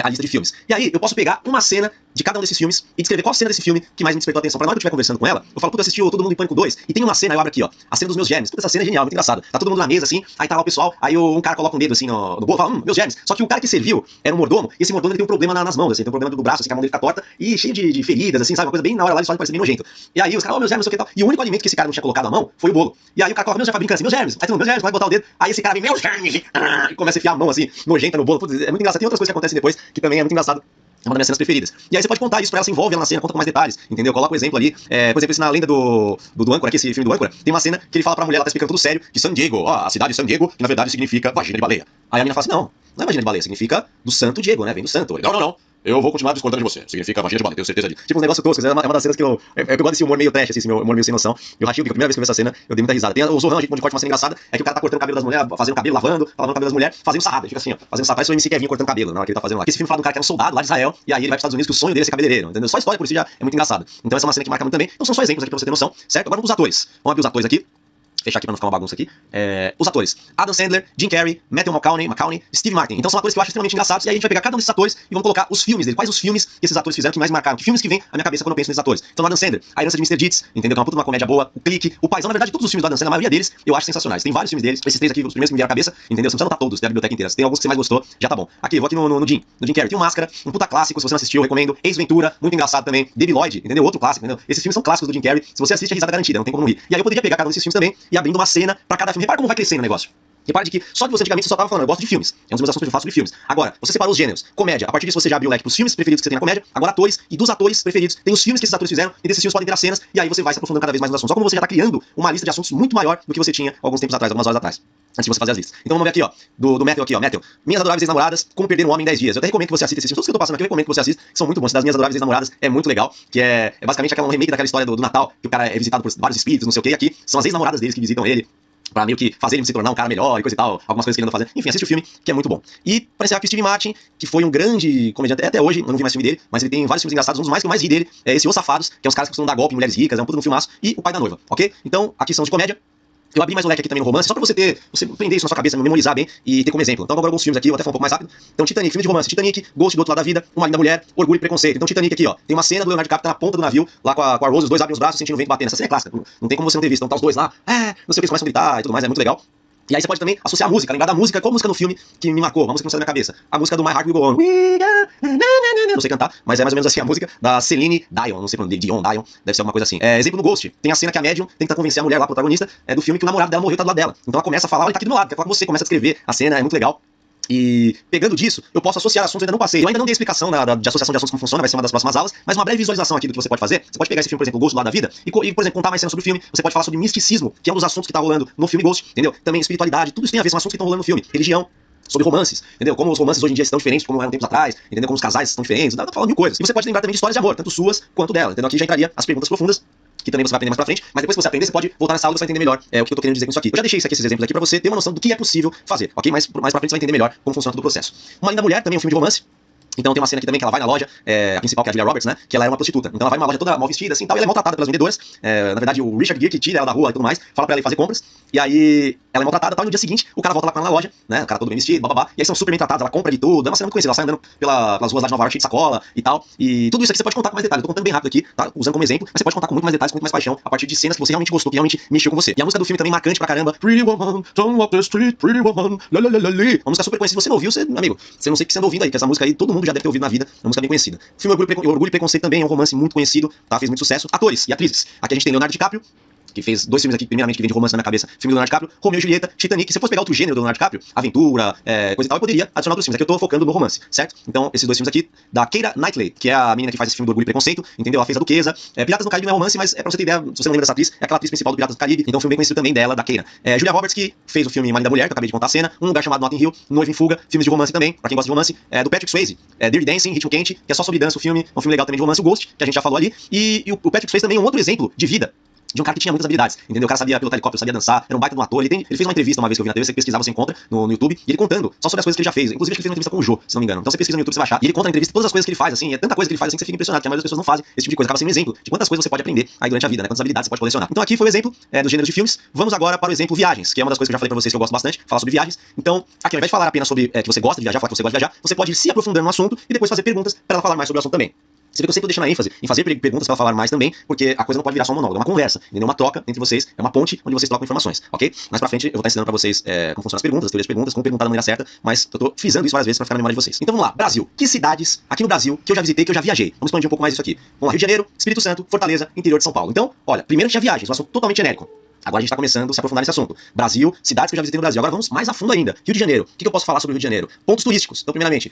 [SPEAKER 1] a lista de filmes. E aí, eu posso pegar uma cena de cada um desses filmes e descrever qual cena desse filme que mais me despertou a atenção. Pra na hora que eu estiver conversando com ela, eu falo, puta, assistiu Todo Mundo em Pânico 2, e tem uma cena, eu abro aqui, ó, a cena dos meus germes. Puta, essa cena é genial, muito engraçada. Tá todo mundo na mesa, assim, aí tá lá o pessoal, aí um cara coloca um dedo, assim, no bolo, fala, meus germes. Só que o cara que serviu era um mordomo, e esse mordomo ele tem um problema nas mãos, assim, tem um problema do braço, assim, que a mão dele fica torta, e cheio de feridas, assim, sabe, uma coisa bem na hora lá, ele só parece bem nojento. E aí os caras, meus germes, não sei o que tal. E o único alimento que esse cara não tinha colocado a mão foi o bolo. E aí o cara coloca, meus germes, brincando assim, meus germes. Aí tem meus germes, vai botar o dedo, aí esse cara vem, meus germes, e começa a enfiar a mão, assim, nojenta no bolo. Putz, é muito engraçado. Tem outras coisas que acontecem depois, que também é muito engraçado. É uma das minhas cenas preferidas. E aí você pode contar isso pra ela, se envolve ela na cena, conta com mais detalhes, entendeu? Coloca um exemplo ali, por exemplo, esse na lenda do Âncora, aqui, esse filme do Âncora, tem uma cena que ele fala pra mulher, ela tá explicando tudo sério, de San Diego, a cidade de San Diego, que na verdade significa vagina de baleia. Aí a menina fala assim, não é vagina de baleia, significa do Santo Diego, né? Vem do santo. Ele, não. Eu vou continuar discordando de você. Significa vagina de baleia, tenho certeza disso. Tipo, um negócio tosco, é uma das cenas que eu gosto desse humor meio trash, assim, esse meu humor meio sem noção. Eu rachei o bico, a primeira vez que eu vi essa cena, eu dei muita risada. Tem o Zohan, a gente pode cortar uma cena engraçada, é que o cara tá cortando o cabelo das mulheres, fazendo cabelo, lavando o cabelo das mulheres, fazendo sarrada. Ele fica assim, ó, fazendo sarrada, parece o MC Kevin cortando cabelo, na hora que ele tá fazendo lá. Esse filme fala de um cara que é um soldado lá de Israel, e aí ele vai pros Estados Unidos, que o sonho dele é ser cabeleireiro, entendeu? Só a história por si já é muito engraçada. Então essa é uma cena que marca muito também. Então são só exemplos aqui pra você ter noção, certo? Agora vamos pros atores. Vamos abrir os atores aqui. Fechar aqui pra não ficar uma bagunça aqui. Os atores. Adam Sandler, Jim Carrey, Matthew McConaughey, Steve Martin. Então são atores que eu acho extremamente engraçados. E aí a gente vai pegar cada um desses atores e vamos colocar os filmes dele. Quais os filmes que esses atores fizeram que mais marcaram? Que filmes que vem à minha cabeça quando eu penso nesses atores? Então, Adam Sandler, A Herança de Mr. Deeds, entendeu? Que é uma puta uma comédia boa. O Clique, O Paizão. Na verdade, todos os filmes do Adam Sandler, a maioria deles, eu acho sensacionais. Tem vários filmes deles. Esses 3 aqui, os primeiros que me vieram à cabeça, entendeu? Você não precisa anotar todos, tem a biblioteca inteira. Se tem alguns que você mais gostou, já tá bom. Aqui, eu vou aqui no Jim Carrey. Tem o Máscara, um puta clássico. Se você não assistiu, eu recomendo. Ace Ventura, muito engraçado também. Debi Lloyd, entendeu? Outro clássico, entendeu? Esses filmes são clássicos do Jim Carrey. Se você assiste, é risada garantida, não tem como não rir. E aí eu poderia pegar cada um desses filmes também e abrindo uma cena pra cada filme. Repara como vai crescendo o negócio. Repare de que só que você antigamente só tava falando, eu gosto de filmes. É um dos meus assuntos que eu faço sobre filmes. Agora, você separou os gêneros. Comédia. A partir disso você já abriu o leque pros filmes preferidos que você tem na comédia. Agora atores. E dos atores preferidos, tem os filmes que esses atores fizeram. E desses filmes podem ter as cenas. E aí você vai se aprofundando cada vez mais nos assuntos. Só como você já tá criando uma lista de assuntos muito maior do que você tinha alguns tempos atrás, algumas horas atrás. Antes de você fazer as listas. Então vamos ver aqui, ó. Do Matthew aqui, ó. Matthew. Minhas Adoráveis Ex-Namoradas, Como Perder um Homem em 10 Dias. Eu até recomendo que você assista esses filmes. Todos que eu tô passando aqui, eu recomendo que você assista. Que são muito bons. Das Minhas Adoráveis Ex-Namoradas é muito legal. Que é basicamente aquela remake daquela história do Natal. Que o cara é visitado por vários espíritos, não sei o que. E aqui são as ex-namoradas deles que visitam ele. Pra meio que fazer ele se tornar um cara melhor e coisa e tal, algumas coisas que ele anda fazendo. Enfim, assiste o filme, que é muito bom. E pra encerrar aqui, o Steve Martin, que foi um grande comediante, até hoje, eu não vi mais filme dele, mas ele tem vários filmes engraçados. Um dos mais que eu mais ri dele é esse Os Safados, que é os caras que costumam dar golpe em mulheres ricas, é um puto no filmaço, e O Pai da Noiva, ok? Então, aqui são de comédia. Eu abri mais um leque aqui também no romance, só pra você prender isso na sua cabeça, memorizar bem e ter como exemplo. Então agora alguns filmes aqui, eu vou até falar um pouco mais rápido. Então Titanic, filme de romance, Titanic, Ghost do Outro Lado da Vida, Uma Linda Mulher, Orgulho e Preconceito. Então Titanic aqui, ó, tem uma cena do Leonardo DiCaprio tá na ponta do navio, lá com a Rose, os dois abrem os braços sentindo o vento batendo. Essa cena é clássica, não tem como você não ter visto. Então tá os dois lá, não sei o que, eles começam a gritar e tudo mais, é muito legal. E aí você pode também associar a música, lembrar da música, qual música no filme que me marcou, uma música que não sai da minha cabeça. A música do My Heart Will Go On. Não sei cantar, mas é mais ou menos assim a música da Celine Dion, não sei pro nome, Dion, deve ser alguma coisa assim. Exemplo no Ghost, tem a cena que a médium tenta convencer a mulher lá, a protagonista, do filme, que o namorado dela morreu e tá do lado dela. Então ela começa a falar, olha, ele tá aqui do meu lado, quer falar com você, começa a descrever a cena, é muito legal. E pegando disso, eu posso associar assuntos, eu ainda não passei. Eu ainda não dei explicação de associação de assuntos como funciona, vai ser uma das próximas aulas, mas uma breve visualização aqui do que você pode fazer. Você pode pegar esse filme, por exemplo, Ghost do Lado da Vida, e por exemplo, contar mais cenas sobre o filme. Você pode falar sobre misticismo, que é um dos assuntos que tá rolando no filme Ghost, entendeu? Também espiritualidade, tudo isso tem a ver, são assuntos que estão rolando no filme. Religião, sobre romances, entendeu? Como os romances hoje em dia estão diferentes de como eram tempos atrás, entendeu? Como os casais estão diferentes, dá pra falar mil coisas. E você pode lembrar também de histórias de amor, tanto suas quanto dela, entendeu? Aqui já entraria as perguntas profundas, que também você vai aprender mais pra frente, mas depois que você aprender, você pode voltar nessa aula e você vai entender melhor o que eu tô querendo dizer com isso aqui. Eu já deixei esses exemplos aqui pra você ter uma noção do que é possível fazer, ok? Mas mais pra frente você vai entender melhor como funciona todo o processo. Uma Linda Mulher, também é um filme de romance. Então tem uma cena aqui também que ela vai na loja, a principal, que é a Julia Roberts, né? Que ela é uma prostituta. Então ela vai numa loja toda mal vestida, assim, tal, e ela é maltratada pelas vendedoras. Na verdade, o Richard Gere que tira ela da rua e tudo mais, fala pra ela ir fazer compras. E aí ela é maltratada, tal, e no dia seguinte o cara volta lá com ela na loja, né? O cara todo bem vestido, bababá. E aí são super bem tratados, ela compra de tudo. É uma cena muito conhecida, ela sai andando pelas ruas lá de Nova York, cheia de sacola e tal. E tudo isso aqui você pode contar com mais detalhes. Eu tô contando bem rápido aqui, tá? Usando como exemplo, mas você pode contar com muito mais detalhes, com muito mais paixão, a partir de cenas que você realmente gostou, que realmente mexeu com você. E a música do filme também marcante pra caramba. Pretty woman, don't walk the street, pretty woman, la la la la la. Uma música super conhecida. Se você não ouviu, você, amigo, você não sei o que você anda ouvindo aí, que essa música aí todo mundo já deve ter ouvido na vida. Uma música bem conhecida. O filme Orgulho e Preconceito também é um romance muito conhecido, tá? Fez muito sucesso. Atores e atrizes. Aqui a gente tem Leonardo DiCaprio, que fez 2 filmes aqui, primeiramente, que vem de romance na minha cabeça. Filme do Leonardo DiCaprio, Romeo e Julieta, Titanic. Se eu fosse pegar outro gênero do Leonardo DiCaprio, aventura, coisa e tal, eu poderia adicionar outros filmes. Aqui eu tô focando no romance, certo? Então, esses 2 filmes aqui, da Keira Knightley, que é a menina que faz esse filme do Orgulho e Preconceito, entendeu? Ela fez a Duquesa. Piratas do Caribe não é romance, mas é pra você ter ideia, se você não lembra dessa atriz, é aquela atriz principal do Piratas do Caribe, então um filme bem conhecido também dela, da Keira. Julia Roberts, que fez o filme Uma Linda Mulher, que eu acabei de contar a cena, Um Lugar Chamado Notting Hill, Noivo em Fuga, filmes de romance também, pra quem gosta de romance, do Patrick Swayze, Dirty Dancing, Ritmo Quente, que é só sobre dança o filme, é um filme legal também de romance, o Ghost, que a gente já falou ali, e o Patrick Swayze também é um outro exemplo de vida, de um cara que tinha muitas habilidades, entendeu? O cara sabia pilotar helicóptero, sabia dançar, era um baita de um ator. Ele fez uma entrevista uma vez que eu vi na TV, você pesquisar, você encontra no YouTube, e ele contando só sobre as coisas que ele já fez. Inclusive, acho que ele fez uma entrevista com o Jô, se não me engano. Então você pesquisa no YouTube, você vai achar. E ele conta na entrevista todas as coisas que ele faz, assim, é tanta coisa que ele faz assim que você fica impressionado, que a maioria das pessoas não fazem esse tipo de coisa. Acaba sendo um exemplo de quantas coisas você pode aprender aí durante a vida, né? Quantas habilidades você pode colecionar. Então aqui foi o exemplo do gênero de filmes. Vamos agora para o exemplo viagens, que é uma das coisas que eu já falei pra vocês que eu gosto bastante, falar sobre viagens. Então, aqui ao invés de falar apenas sobre que você gosta de viajar, falar que você gosta de viajar, você pode ir se aprofundando no assunto e depois fazer perguntas para ela falar mais sobre o assunto também. Você vê que eu sempre tô deixando a ênfase em fazer perguntas para ela falar mais também, porque a coisa não pode virar só um monólogo, é uma conversa, entendeu? Uma troca entre vocês, é uma ponte onde vocês trocam informações, ok? Mais pra frente eu vou estar ensinando pra vocês como funcionam as perguntas, as teorias de perguntas, como perguntar da maneira certa, mas eu tô frisando isso várias vezes pra ficar na memória de vocês. Então vamos lá, Brasil. Que cidades aqui no Brasil que eu já visitei, que eu já viajei? Vamos expandir um pouco mais isso aqui. Vamos lá, Rio de Janeiro, Espírito Santo, Fortaleza, interior de São Paulo. Então, olha, primeiro tinha viagens, um assunto totalmente genérico. Agora a gente está começando a se aprofundar nesse assunto. Brasil, cidades que eu já visitei no Brasil. Agora vamos mais a fundo ainda. Rio de Janeiro. O que eu posso falar sobre o Rio de Janeiro? Pontos turísticos. Então, primeiramente,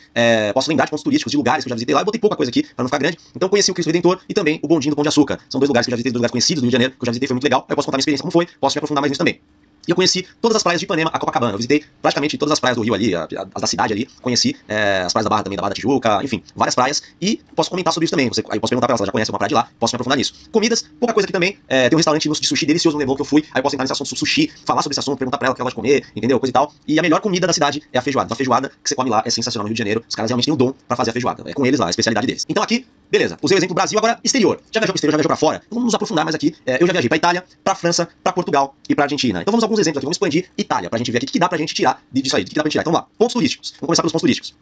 [SPEAKER 1] posso lembrar de pontos turísticos, de lugares que eu já visitei lá. Eu botei pouca coisa aqui, para não ficar grande. Então, conheci o Cristo Redentor e também o Bondinho do Pão de Açúcar. São 2 lugares que eu já visitei, 2 lugares conhecidos do Rio de Janeiro, que eu já visitei, foi muito legal. Aí eu posso contar minha experiência como foi, posso me aprofundar mais nisso também. E eu conheci todas as praias de Ipanema a Copacabana. Eu visitei praticamente todas as praias do Rio ali, as da cidade ali. Conheci as praias da Barra também, da Barra da Tijuca, enfim, várias praias. E posso comentar sobre isso também. Aí eu posso perguntar pra ela, ela já conhece uma praia de lá, posso me aprofundar nisso. Comidas, pouca coisa aqui também. Tem um restaurante de sushi delicioso no Leblon que eu fui. Aí eu posso entrar nesse assunto sobre sushi, falar sobre esse assunto, perguntar pra ela o que ela gosta de comer, entendeu? Coisa e tal. E a melhor comida da cidade é a feijoada. Então a feijoada que você come lá é sensacional no Rio de Janeiro. Os caras realmente têm o dom pra fazer a feijoada. É com eles lá, a especialidade deles. Então aqui, beleza. Usei o exemplo do Brasil, agora exterior. Já viajou pro exterior, já viajou pra fora? Então vamos nos aprofundar mais aqui. Eu já viajei pra Itália, pra França, pra Portugal e pra Argentina. Então vamos a alguns exemplos aqui. Vamos expandir Itália, pra gente ver aqui o que dá pra gente tirar disso aí, o que dá pra tirar. Então vamos lá, pontos turísticos. Vamos começar pelos pontos turísticos.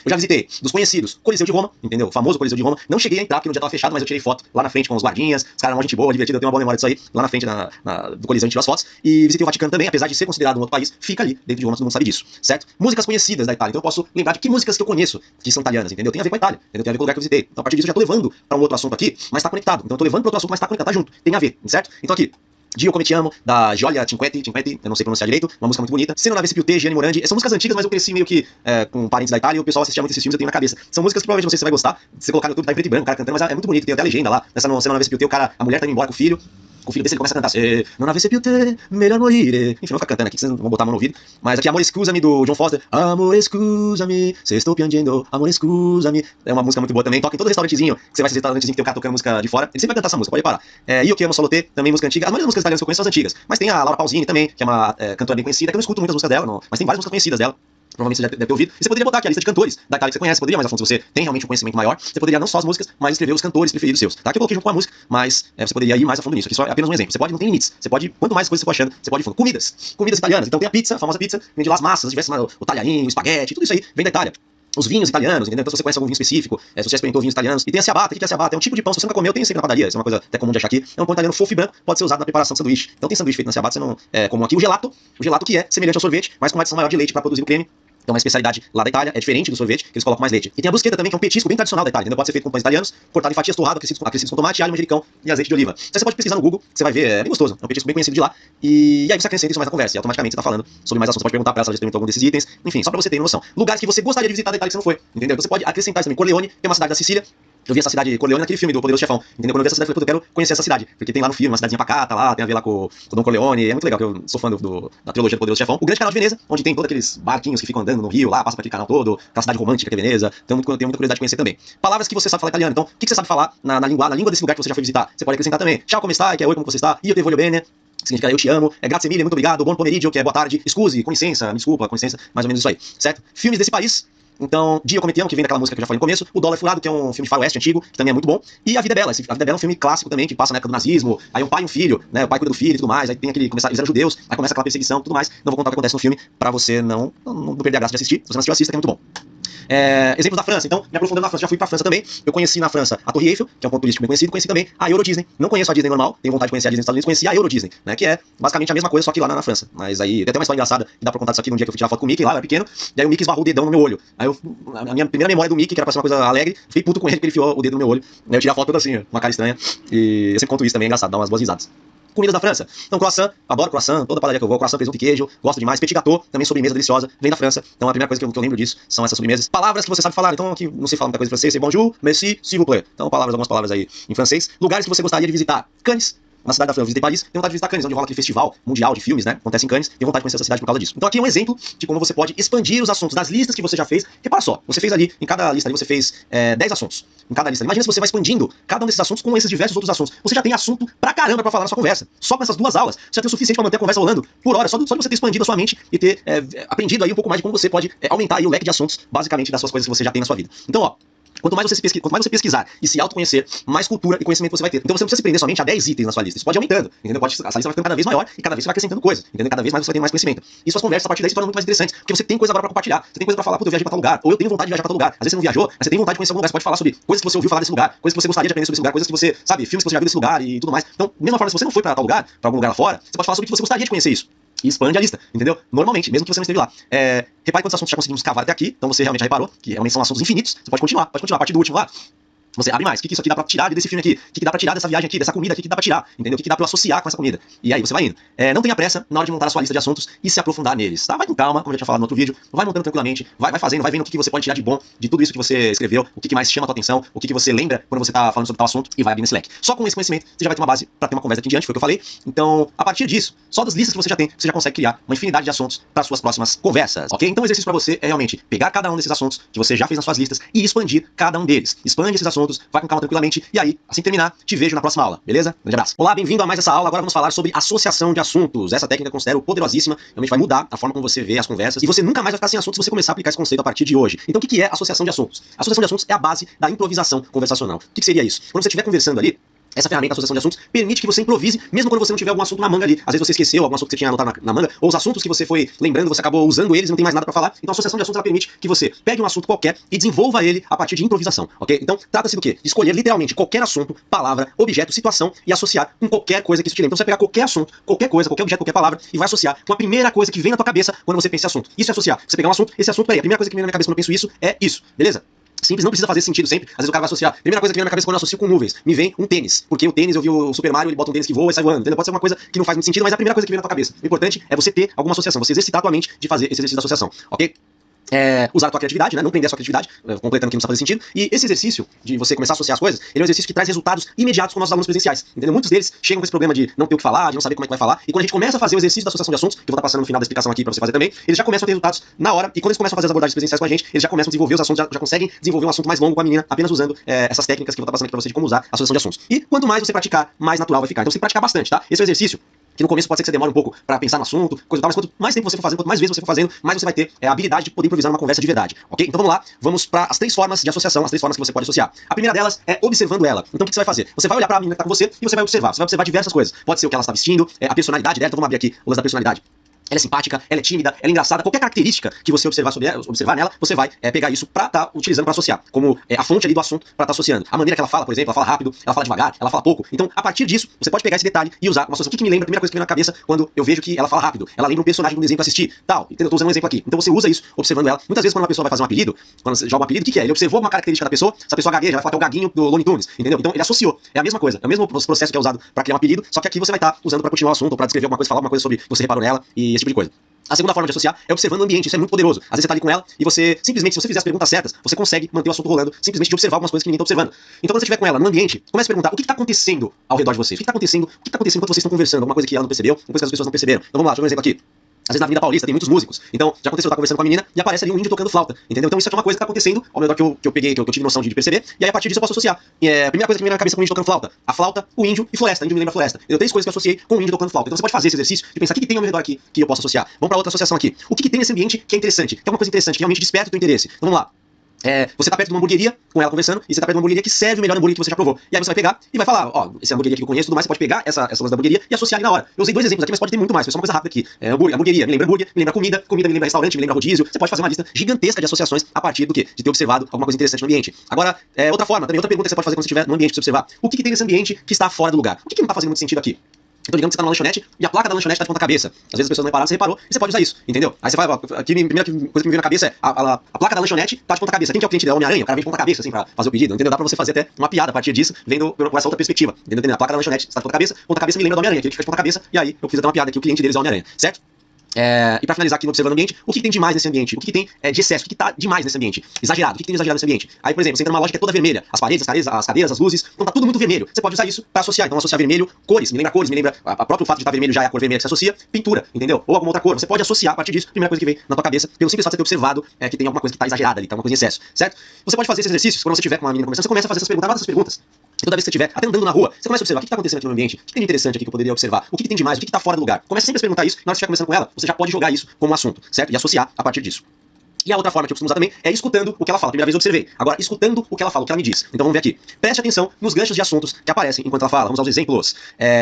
[SPEAKER 1] Eu já visitei dos conhecidos, Coliseu de Roma, entendeu? O famoso Coliseu de Roma. Não cheguei a entrar porque no dia tava fechado, mas eu tirei foto lá na frente com os guardinhas. Os caras eram uma gente boa, divertida, eu tenho uma boa memória disso aí. Lá na frente do Coliseu a gente tirou as fotos. E visitei o Vaticano também, apesar de ser considerado um outro país, fica ali, dentro de Roma, todo mundo sabe disso, certo? Músicas conhecidas da Itália, então eu posso lembrar de que músicas que eu conheço, que são italianas, entendeu? Tem a ver com a Itália, entendeu? Tem a ver com o lugar que eu visitei. Então a partir disso eu já tô levando pra um outro assunto aqui, mas tá conectado. Então eu tô levando pra outro assunto, mas tá conectado, tá junto. Tem a ver, certo? Então aqui. Dio Come Ti Amo, da Gioia Cinquetti, eu não sei pronunciar direito, uma música muito bonita. Se Non Avessi Più Te, Gianni Morandi, são músicas antigas, mas eu cresci meio que com parentes da Itália e o pessoal assistia muito esses filmes, eu tenho na cabeça. São músicas que provavelmente não sei se você vai gostar, se você colocar no YouTube tá em preto e branco, o cara cantando, mas é muito bonito, tem até a legenda lá, nessa Se Non Avessi Più Te, a mulher tá indo embora com o filho desse ele começa a cantar Se non avessi più te, melhor morire. Enfim, não vou ficar cantando aqui, vocês não vão botar a mão no ouvido. Mas aqui, Amore Scusami, do John Foster. Amore Scusami, se estou piangendo, Amore Scusami. É uma música muito boa também, toca em todo restaurantezinho, que você vai assistir restaurantezinho que tem um cara tocando música de fora, ele sempre vai cantar essa música, pode parar. Io Che Amo Solo Te, também música antiga. As maioria das músicas italianas que eu conheço são as antigas. Mas tem a Laura Pausini também, que é uma cantora bem conhecida, que eu não escuto muitas músicas dela, não, mas tem várias músicas conhecidas dela. Provavelmente você já deve ter ouvido. E você poderia botar aqui a lista de cantores da Itália que você conhece. Você poderia mais a fundo, se você tem realmente um conhecimento maior. Você poderia não só as músicas, mas escrever os cantores preferidos seus. Tá? Aqui eu coloquei junto com a música, mas você poderia ir mais a fundo nisso. Aqui só é apenas um exemplo. Você pode, não tem limites. Você pode, quanto mais coisas você for achando, você pode ir fundo. Comidas italianas. Então tem a pizza, a famosa pizza, vem de lá as massas, diversas, o talharim, o espaguete, tudo isso aí vem da Itália. os vinhos italianos, entendeu? Então se você conhece algum vinho específico, se você já experimentou vinhos italianos, e tem a ciabatta. O que é a ciabatta? É um tipo de pão, se você nunca comeu, tem sempre na padaria, isso é uma coisa até comum de achar aqui. É um pão italiano fofo e branco, pode ser usado na preparação de sanduíche. Então tem sanduíche feito na ciabatta, você não é comum aqui. O gelato que é semelhante ao sorvete, mas com uma adição maior de leite para produzir o creme. Então uma especialidade lá da Itália, é diferente do sorvete, que eles colocam mais leite. E tem a bruschetta também, que é um petisco bem tradicional da Itália, entendeu? Pode ser feito com pães italianos, cortado em fatias, torrado, acrescido com tomate, alho, manjericão e azeite de oliva. Então você pode pesquisar no Google, você vai ver, é bem gostoso, é um petisco bem conhecido de lá. E aí você acrescenta isso mais na conversa, e automaticamente você tá falando sobre mais assuntos. Você pode perguntar pra ela se ela já experimentou algum desses itens, enfim, só pra você ter noção. Lugares que você gostaria de visitar da Itália que você não foi, entendeu? Então você pode acrescentar isso também. Corleone, que é uma cidade da Sicília. Eu vi essa cidade Corleone naquele filme do Poderoso Chefão, entendeu? Quando eu vi essa cidade, eu falei, eu quero conhecer essa cidade, porque tem lá no filme uma cidadezinha pacata lá, tem a ver lá com o Don Corleone, é muito legal, que eu sou fã da trilogia do Poderoso Chefão. O Grande Canal de Veneza, onde tem todos aqueles barquinhos que ficam andando no rio lá, passa por aquele canal todo, aquela cidade romântica que é Veneza, tenho muita curiosidade de conhecer também. Palavras que você sabe falar italiano, então, o que você sabe falar na língua desse lugar que você já foi visitar? Você pode acrescentar também, ciao, come stai, que é oi, como você está, io te voglio bene, significa eu te amo, grazie mille, muito obrigado, buon pomeriggio, que é boa tarde, scusi, com licença, me desculpa, com licença, mais ou menos isso aí, certo? Filmes desse país. Então, Dia Como Te Amo, que vem daquela música que eu já falei no começo, O Dólar Furado, que é um filme de faroeste antigo, que também é muito bom, e A Vida é Bela. A Vida é Bela é um filme clássico também, que passa na época do nazismo, aí um pai e um filho, né, o pai cuida do filho e tudo mais, aí tem aquele, eles eram judeus, aí começa aquela perseguição e tudo mais. Não vou contar o que acontece no filme, pra você não perder a graça de assistir. Se você não assistiu, assista, que é muito bom. Exemplos da França, então, me aprofundando na França, já fui pra França também. Eu conheci na França a Torre Eiffel, que é um ponto turístico bem conhecido, conheci também a Euro Disney. Não conheço a Disney normal, tenho vontade de conhecer a Disney nos Estados Unidos, conheci a Euro Disney, né, que é basicamente a mesma coisa, só que lá na França. Mas aí, tem até uma história engraçada, que dá pra contar isso aqui num dia que eu fui tirar foto com o Mickey lá, eu era pequeno, e aí o Mickey esbarrou o dedão no meu olho. Aí a minha primeira memória do Mickey, que era pra ser uma coisa alegre, fiquei puto com ele, porque ele enfiou o dedo no meu olho. Aí eu tirei a foto toda assim, uma cara estranha, e eu sempre conto isso também, é engraçado, dá umas boas risadas. Comidas da França. Então, croissant, adoro croissant, toda padaria que eu vou, croissant, presunto e queijo, gosto demais. Petit gâteau, também sobremesa deliciosa, vem da França. Então, a primeira coisa que eu lembro disso são essas sobremesas. Palavras que você sabe falar, então, aqui não sei falar muita coisa em francês, c'est bonjour, merci, s'il vous plaît. Então, algumas palavras aí em francês. Lugares que você gostaria de visitar. Cannes. Na cidade da França, eu visitei Paris, tenho vontade de visitar Cannes, onde rola aquele festival mundial de filmes, né? Acontece em Cannes, tenho vontade de conhecer essa cidade por causa disso. Então aqui é um exemplo de como você pode expandir os assuntos das listas que você já fez. Repara só, você fez ali, em cada lista ali você fez 10 assuntos. Em cada lista. Imagina se você vai expandindo cada um desses assuntos com esses diversos outros assuntos. Você já tem assunto pra caramba pra falar na sua conversa. Só com essas duas aulas, você já tem o suficiente pra manter a conversa rolando por hora. Só de você ter expandido a sua mente e ter aprendido aí um pouco mais de como você pode aumentar aí o leque de assuntos, basicamente, das suas coisas que você já tem na sua vida. Então, ó, quanto mais você pesquisar e se autoconhecer, mais cultura e conhecimento você vai ter. Então você não precisa se prender somente a 10 itens na sua lista. Isso pode ir aumentando, entendeu? Essa lista vai ficando cada vez maior e cada vez você vai acrescentando coisa, entendeu? Cada vez mais você vai ter mais conhecimento. E suas conversas a partir daí se tornam muito mais interessantes, porque você tem coisa agora pra compartilhar. Você tem coisa pra falar, eu viajei pra tal lugar, ou eu tenho vontade de viajar pra tal lugar. Às vezes você não viajou, mas você tem vontade de conhecer algum lugar, você pode falar sobre coisas que você ouviu falar desse lugar, coisas que você gostaria de aprender sobre esse lugar, coisas que você, sabe, filmes que você já viu desse lugar e tudo mais. Então, mesma forma, se você não foi pra tal lugar, pra algum lugar lá fora, você pode falar sobre o que você gostaria de conhecer isso. E expande a lista, entendeu? Normalmente, mesmo que você não esteve lá. Repare quantos assuntos já conseguimos cavar até aqui, então você realmente já reparou que realmente são assuntos infinitos. Você pode continuar a partir do último lá. Você abre mais. O que isso aqui dá pra tirar desse filme aqui? O que dá pra tirar dessa viagem aqui, dessa comida aqui? O que dá pra tirar? Entendeu? O que dá pra eu associar com essa comida? E aí você vai indo. Não tenha pressa na hora de montar a sua lista de assuntos e se aprofundar neles, tá? Vai com calma, como eu já tinha falado no outro vídeo. Vai montando tranquilamente, vai fazendo, vai vendo o que você pode tirar de bom de tudo isso que você escreveu, o que mais chama a tua atenção, o que você lembra quando você tá falando sobre tal assunto e vai abrindo esse leque. Só com esse conhecimento, você já vai ter uma base pra ter uma conversa aqui em diante, foi o que eu falei. Então, a partir disso, só das listas que você já tem, você já consegue criar uma infinidade de assuntos para suas próximas conversas, ok? Então o exercício pra você é realmente pegar cada um desses assuntos que você já fez nas suas listas e expandir cada um deles. Expande esses assuntos, vai com calma tranquilamente. E aí, assim que terminar, te vejo na próxima aula, beleza? Grande abraço. Olá, bem-vindo a mais essa aula. Agora vamos falar sobre associação de assuntos. Essa técnica eu considero poderosíssima, realmente vai mudar a forma como você vê as conversas e você nunca mais vai ficar sem assuntos se você começar a aplicar esse conceito a partir de hoje. Então o que é associação de assuntos? Associação de assuntos é a base da improvisação conversacional. O que seria isso? Quando você estiver conversando ali, essa ferramenta, a associação de assuntos, permite que você improvise, mesmo quando você não tiver algum assunto na manga ali. Às vezes você esqueceu algum assunto que você tinha anotado na manga, ou os assuntos que você foi lembrando, você acabou usando eles e não tem mais nada pra falar. Então a associação de assuntos ela permite que você pegue um assunto qualquer e desenvolva ele a partir de improvisação, ok? Então trata-se do quê? De escolher literalmente qualquer assunto, palavra, objeto, situação e associar com qualquer coisa que isso te lembre. Então você vai pegar qualquer assunto, qualquer coisa, qualquer objeto, qualquer palavra e vai associar com a primeira coisa que vem na tua cabeça quando você pensa esse assunto. Isso é associar. Você pegar um assunto, esse assunto, peraí, a primeira coisa que vem na minha cabeça quando eu penso isso é isso, beleza? Simples, não precisa fazer sentido sempre. Às vezes o cara vai associar. Primeira coisa que vem na minha cabeça quando eu associo com nuvens, me vem um tênis. Porque o tênis, eu vi o Super Mario, ele bota um tênis que voa e sai voando. Entendeu? Pode ser uma coisa que não faz muito sentido, mas é a primeira coisa que vem na tua cabeça. O importante é você ter alguma associação, você exercitar a tua mente de fazer esse exercício da associação, ok? Usar a tua criatividade, né? Não prender a sua criatividade, completando que não precisa fazer sentido. E esse exercício de você começar a associar as coisas, ele é um exercício que traz resultados imediatos com nossos alunos presenciais. Entendeu? Muitos deles chegam com esse problema de não ter o que falar, de não saber como é que vai falar. E quando a gente começa a fazer o exercício da associação de assuntos, que eu vou estar passando no final da explicação aqui pra você fazer também, eles já começam a ter resultados na hora. E quando eles começam a fazer as abordagens presenciais com a gente, eles já começam a desenvolver os assuntos, já conseguem desenvolver um assunto mais longo com a menina, apenas usando essas técnicas que eu vou estar passando aqui pra você de como usar a associação de assuntos. E quanto mais você praticar, mais natural vai ficar. Então você tem que praticar bastante, tá? Esse é o exercício que no começo pode ser que você demore um pouco pra pensar no assunto, coisa e tal, mas quanto mais tempo você for fazendo, quanto mais vezes você for fazendo, mais você vai ter a habilidade de poder improvisar numa conversa de verdade, ok? Então vamos lá, vamos para as 3 formas de associação, as 3 formas que você pode associar. A primeira delas é observando ela. Então o que você vai fazer? Você vai olhar pra menina que tá com você e você vai observar diversas coisas. Pode ser o que ela está vestindo, a personalidade dela, então vamos abrir aqui o lance da personalidade. ela é simpática, ela é tímida, ela é engraçada, qualquer característica que você observar nela, você vai pegar isso pra estar utilizando pra associar, como a fonte ali do assunto pra estar associando. A maneira que ela fala, por exemplo, ela fala rápido, ela fala devagar, ela fala pouco. Então, a partir disso, você pode pegar esse detalhe e usar uma associação. O que me lembra? A primeira coisa que me vem na cabeça quando eu vejo que ela fala rápido, ela lembra um personagem de um desenho que eu assisti, tal. Entendeu? Eu tô usando um exemplo aqui. Então você usa isso observando ela. Muitas vezes quando uma pessoa vai fazer um apelido, quando você joga um apelido, o que é? Ele observou uma característica da pessoa, se a pessoa gagueja, vai falar que é o gaguinho do Looney Tunes, entendeu? Então ele associou. É a mesma coisa, é o mesmo processo que é usado pra criar um apelido, só que aqui você vai estar usando pra continuar o assunto, ou pra descrever alguma coisa, falar alguma coisa sobre você reparou nela e esse tipo de coisa. A segunda forma de associar é observando o ambiente, isso é muito poderoso. Às vezes você tá ali com ela e você, simplesmente, se você fizer as perguntas certas, você consegue manter o assunto rolando, simplesmente de observar algumas coisas que ninguém tá observando. Então quando você estiver com ela no ambiente, comece a perguntar o que tá acontecendo ao redor de vocês, o que tá acontecendo enquanto vocês estão conversando, alguma coisa que ela não percebeu, alguma coisa que as pessoas não perceberam. Então vamos lá, deixa eu ver um exemplo aqui. Às vezes na Avenida Paulista tem muitos músicos. Então, já aconteceu, eu estar conversando com a menina e aparece ali um índio tocando flauta. Entendeu? Então isso aqui é uma coisa que tá acontecendo ao redor que eu tive noção de perceber. E aí a partir disso eu posso associar. A primeira coisa que me vem na cabeça com o índio tocando flauta. A flauta, o índio e floresta. O índio me lembra floresta. Eu tenho 3 coisas que eu associei com o índio tocando flauta. Então você pode fazer esse exercício e pensar o que tem ao meu redor aqui que eu posso associar. Vamos para outra associação aqui. O que tem nesse ambiente que é interessante? Que é uma coisa interessante, que realmente desperta o teu interesse. Então vamos lá. Você tá perto de uma hamburgueria, com ela conversando, e você tá perto de uma hamburgueria que serve o melhor hambúrguer que você já provou. E aí você vai pegar e vai falar, ó, esse hambúrguer aqui que eu conheço, tudo mais, você pode pegar essa coisa da hamburgueria e associar ali na hora. Eu usei 2 exemplos aqui, mas pode ter muito mais, foi só uma coisa rápida aqui. Hamburgueria, me lembra hambúrguer, me lembra comida, comida me lembra restaurante, me lembra rodízio. Você pode fazer uma lista gigantesca de associações a partir do quê? De ter observado alguma coisa interessante no ambiente. Agora, outra forma, também outra pergunta que você pode fazer quando você estiver no ambiente pra você observar. O que tem nesse ambiente que está fora do lugar? O que não tá fazendo muito sentido aqui? Então, digamos que você tá numa lanchonete e a placa da lanchonete tá de ponta cabeça. Às vezes as pessoas não repararam, você reparou, e você pode usar isso, entendeu? Aí você vai, aqui a primeira coisa que me veio na cabeça é a placa da lanchonete tá de ponta cabeça. Quem que é o cliente dela? Homem-Aranha? O cara vem de ponta cabeça, assim, pra fazer o pedido, entendeu? Dá pra você fazer até uma piada a partir disso, vendo por essa outra perspectiva, entendeu? A placa da lanchonete está de ponta cabeça me lembra do Homem-Aranha, aquele que fica de ponta cabeça, e aí eu fiz até uma piada que o cliente deles é o Homem-Aranha, certo? E pra finalizar aqui no observando o ambiente, o que tem demais nesse ambiente? O que tem de excesso? O que tá demais nesse ambiente? Exagerado. O que tem de exagerado nesse ambiente? Aí, por exemplo, você entra numa loja que é toda vermelha. As paredes, as cadeiras, as luzes, então tá tudo muito vermelho. Você pode usar isso pra associar. Então associar vermelho, cores, me lembra a próprio fato de estar vermelho já é a cor vermelha que se associa, pintura, entendeu? Ou alguma outra cor. Você pode associar a partir disso, a primeira coisa que vem na tua cabeça, pelo simples fato de ter observado que tem alguma coisa que tá exagerada ali, tá uma coisa em excesso, certo? Você pode fazer esses exercícios quando você estiver com uma menina conversando, você começa a fazer essas perguntas, essas perguntas. E toda vez que você estiver até andando na rua, você começa a observar o que está acontecendo aqui no ambiente, o que tem de interessante aqui que eu poderia observar, o que tem demais, o que está fora do lugar. Começa sempre a se perguntar isso, e na hora que você estiver conversando com ela, você já pode jogar isso como assunto, certo? E associar a partir disso. E a outra forma que eu costumo usar também é escutando o que ela fala. Primeira vez eu observei. Agora, escutando o que ela fala, o que ela me diz. Então vamos ver aqui. Preste atenção nos ganchos de assuntos que aparecem enquanto ela fala. Vamos aos exemplos.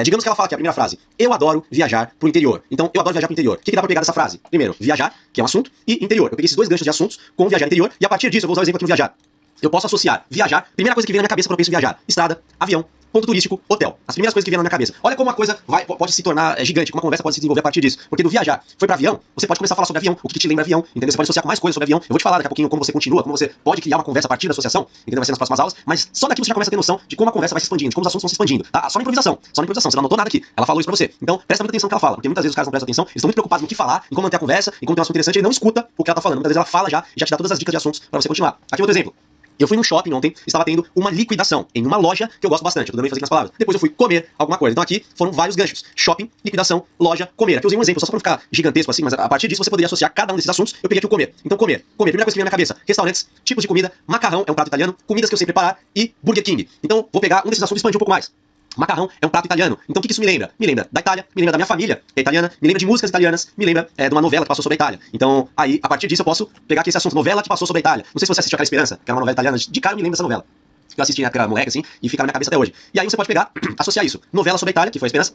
[SPEAKER 1] Digamos que ela fala aqui a primeira frase. Eu adoro viajar pro interior. Então, eu adoro viajar pro interior. O que dá pra pegar dessa frase? Primeiro, viajar, que é um assunto, e interior. Eu peguei esses 2 ganchos de assuntos com viajar interior, e a partir disso eu vou usar o exemplo aqui no viajar. Eu posso associar viajar, primeira coisa que vem na minha cabeça quando eu penso em viajar, estrada, avião, ponto turístico, hotel. As primeiras coisas que vêm na minha cabeça. Olha como uma coisa pode se tornar gigante, como uma conversa pode se desenvolver a partir disso. Porque do viajar foi para avião, você pode começar a falar sobre avião, o que te lembra avião, entendeu? Você pode associar com mais coisas sobre avião. Eu vou te falar daqui a pouquinho como você continua, como você pode criar uma conversa a partir da associação, entendeu? Vai ser nas próximas aulas, mas só daqui você já começa a ter noção de como a conversa vai se expandindo, de como os assuntos vão se expandindo, tá? Só na improvisação, você não anotou nada aqui. Ela falou isso pra você. Então, presta muita atenção no que ela fala, porque muitas vezes os caras não prestam atenção, eles estão muito preocupados no que falar, em como manter a conversa, em como ter um assunto interessante, e não escuta o que ela tá falando. Muitas vezes ela fala já, e já te dá todas as dicas de assuntos pra você continuar. Aqui outro exemplo. Eu fui num shopping ontem, estava tendo uma liquidação em uma loja que eu gosto bastante, eu também fazer aqui nas palavras. Depois eu fui comer alguma coisa. Então aqui foram vários ganchos. Shopping, liquidação, loja, comer. Aqui eu usei um exemplo, só pra não ficar gigantesco assim, mas a partir disso você poderia associar cada um desses assuntos. Eu peguei aqui o comer. Então comer. Primeira coisa que vem na minha cabeça. Restaurantes, tipos de comida, macarrão é um prato italiano, comidas que eu sei preparar e Burger King. Então vou pegar um desses assuntos e expandir um pouco mais. Macarrão é um prato italiano. Então o que isso me lembra? Me lembra da Itália, me lembra da minha família, que é italiana, me lembra de músicas italianas, me lembra de uma novela que passou sobre a Itália. Então, aí, a partir disso, eu posso pegar aqui esse assunto, novela que passou sobre a Itália. Não sei se você assistiu Aquela Esperança, que era uma novela italiana, de cara eu me lembro dessa novela. Que eu assisti na época moleque, assim, e fica na minha cabeça até hoje. E aí você pode pegar, associar isso. Novela sobre a Itália, que foi a Esperança.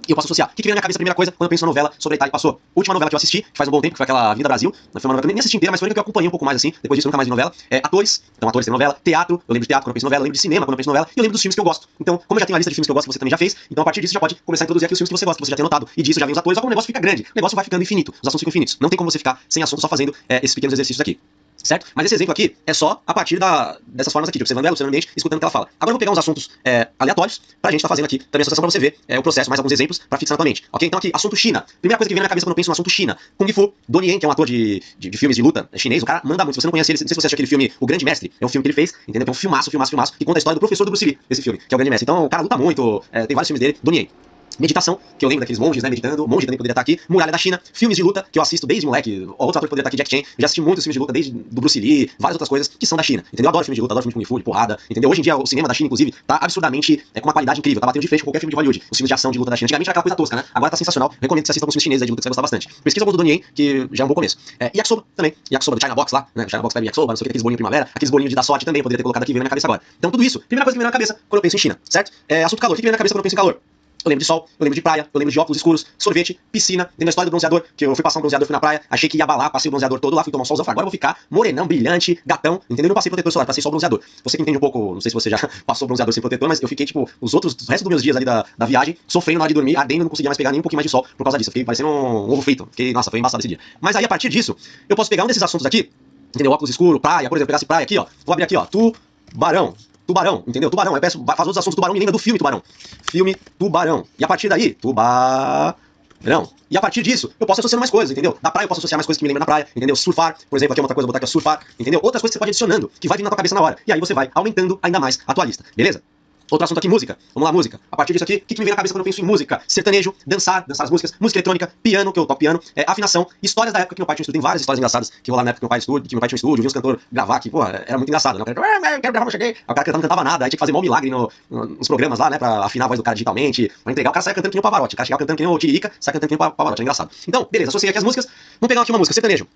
[SPEAKER 1] E eu posso associar. O que vem na minha cabeça a primeira coisa quando eu penso na novela sobre a Itália que passou? Última novela que eu assisti, que faz um bom tempo, que foi aquela Avenida Brasil. Foi uma novela que eu nem assisti inteira, mas foi a única que eu acompanhei um pouco mais assim. Depois disso eu nunca mais vi novela. Atores, então atores tem novela. Teatro, eu lembro de teatro quando eu penso em novela. Eu lembro de cinema quando eu penso em novela. E eu lembro dos filmes que eu gosto. Então, como eu já tenho a lista de filmes que eu gosto, você também já fez. Então a partir disso já pode começar a introduzir aqui os filmes que você gosta, que você já tem notado. E disso já vem os atores, olha como o negócio fica grande. O negócio vai ficando infinito. Os assuntos ficam infinitos. Não tem como você ficar sem assunto só fazendo esses pequenos exercícios aqui. Certo? Mas esse exemplo aqui é só a partir dessas formas aqui, de observando ela, observando o ambiente, escutando o que ela fala. Agora eu vou pegar uns assuntos aleatórios pra gente estar fazendo aqui também a associação pra você ver o processo, mais alguns exemplos pra fixar na tua mente. Ok? Então aqui, assunto China. Primeira coisa que vem na minha cabeça quando eu penso no assunto China. Kung Fu, Donnie Yen, que é um ator de filmes de luta chinês, o cara manda muito. Se você não conhece ele, não sei se você assistiu aquele filme O Grande Mestre, é um filme que ele fez, entendeu? É um filmaço, que conta a história do professor do Bruce Lee, esse filme, que é o Grande Mestre. Então o cara luta muito, tem vários filmes dele, Donnie Yen. Meditação, que eu lembro daqueles monges, né, meditando. Monge também poderia estar aqui. Muralha da China. Filmes de luta, que eu assisto desde moleque. Outro ator que poderia estar aqui, Jack Chan. Eu já assisti muitos filmes de luta, desde do Bruce Lee, várias outras coisas que são da China. Entendeu? Eu adoro filmes de luta, adoro filmes de Kung Fu, de porrada. Entendeu? Hoje em dia, o cinema da China, inclusive, tá absurdamente com uma qualidade incrível. Tá batendo de frente com qualquer filme de Hollywood. Os filmes de ação, de luta da China. Antigamente era aquela coisa tosca, né? Agora tá sensacional. Recomendo que você assista alguns filmes chineses de luta, que você vai gostar bastante. Pesquisa alguns do Donnie Yen, que já é um bom começo. Yakisoba também. Yakisoba do China Box lá, né? China Box Baby Yakisoba, não sei o que, aqueles bolinhos de primavera. Aqueles bolinhos de dar sorte também, poderia ter colocado aqui, vem na minha cabeça agora. Então tudo isso, primeira coisa que vem na minha cabeça quando eu penso em China, certo? Assunto calor. O que vem na minha cabeça quando eu penso em calor? Eu lembro de sol, eu lembro de praia, eu lembro de óculos escuros, sorvete, piscina. Tem a história do bronzeador, que eu fui passar um bronzeador, fui na praia, achei que ia abalar, passei o bronzeador todo lá, fui tomar um solzão, falei, agora eu vou ficar morenão, brilhante, gatão, entendeu? Não passei protetor solar, passei só bronzeador. Você que entende um pouco, não sei se você já passou bronzeador sem protetor, mas eu fiquei, tipo, o resto dos meus dias ali da viagem, sofrendo na hora de dormir, ardendo, não conseguia mais pegar nem um pouquinho mais de sol por causa disso. Eu fiquei parecendo um ovo frito. Fiquei, nossa, foi embaçado esse dia. Mas aí, a partir disso, eu posso pegar um desses assuntos aqui, entendeu? Óculos escuro, praia, por exemplo, pegasse praia aqui, ó. Vou abrir aqui, ó, tubarão. Tubarão, entendeu? Tubarão. Eu peço, faz outros assuntos. Tubarão me lembra do filme Tubarão. Filme Tubarão. E a partir daí, tubarão. E a partir disso, eu posso associar mais coisas, entendeu? Da praia eu posso associar mais coisas que me lembram da praia, entendeu? Surfar, por exemplo, aqui é uma outra coisa, vou botar aqui, ó, surfar, entendeu? Outras coisas que você pode adicionando, que vai vir na tua cabeça na hora. E aí você vai aumentando ainda mais a tua lista, beleza? Outro assunto aqui, música. Vamos lá, música. A partir disso aqui, o que me vem na cabeça quando eu penso em música? Sertanejo, dançar as músicas, música eletrônica, piano, que eu toco piano, afinação, histórias da época que meu pai tinha um estúdio. Tem várias histórias engraçadas que rolaram na época que meu pai tinha um estúdio, vi uns cantores gravar aqui, pô, era muito engraçado, né? O cara, quero gravar, cheguei. Aí o cara cantando, não cantava nada, aí tinha que fazer mó milagre nos programas lá, né, pra afinar a voz do cara digitalmente, pra entregar. O cara saia cantando que nem o Pavarotti, o cara chegava cantando que nem o Tiririca, saia cantando que nem o Pavarotti, é engraçado. Então, beleza, associei aqui as músicas, vamos pegar aqui uma música, sertanejo.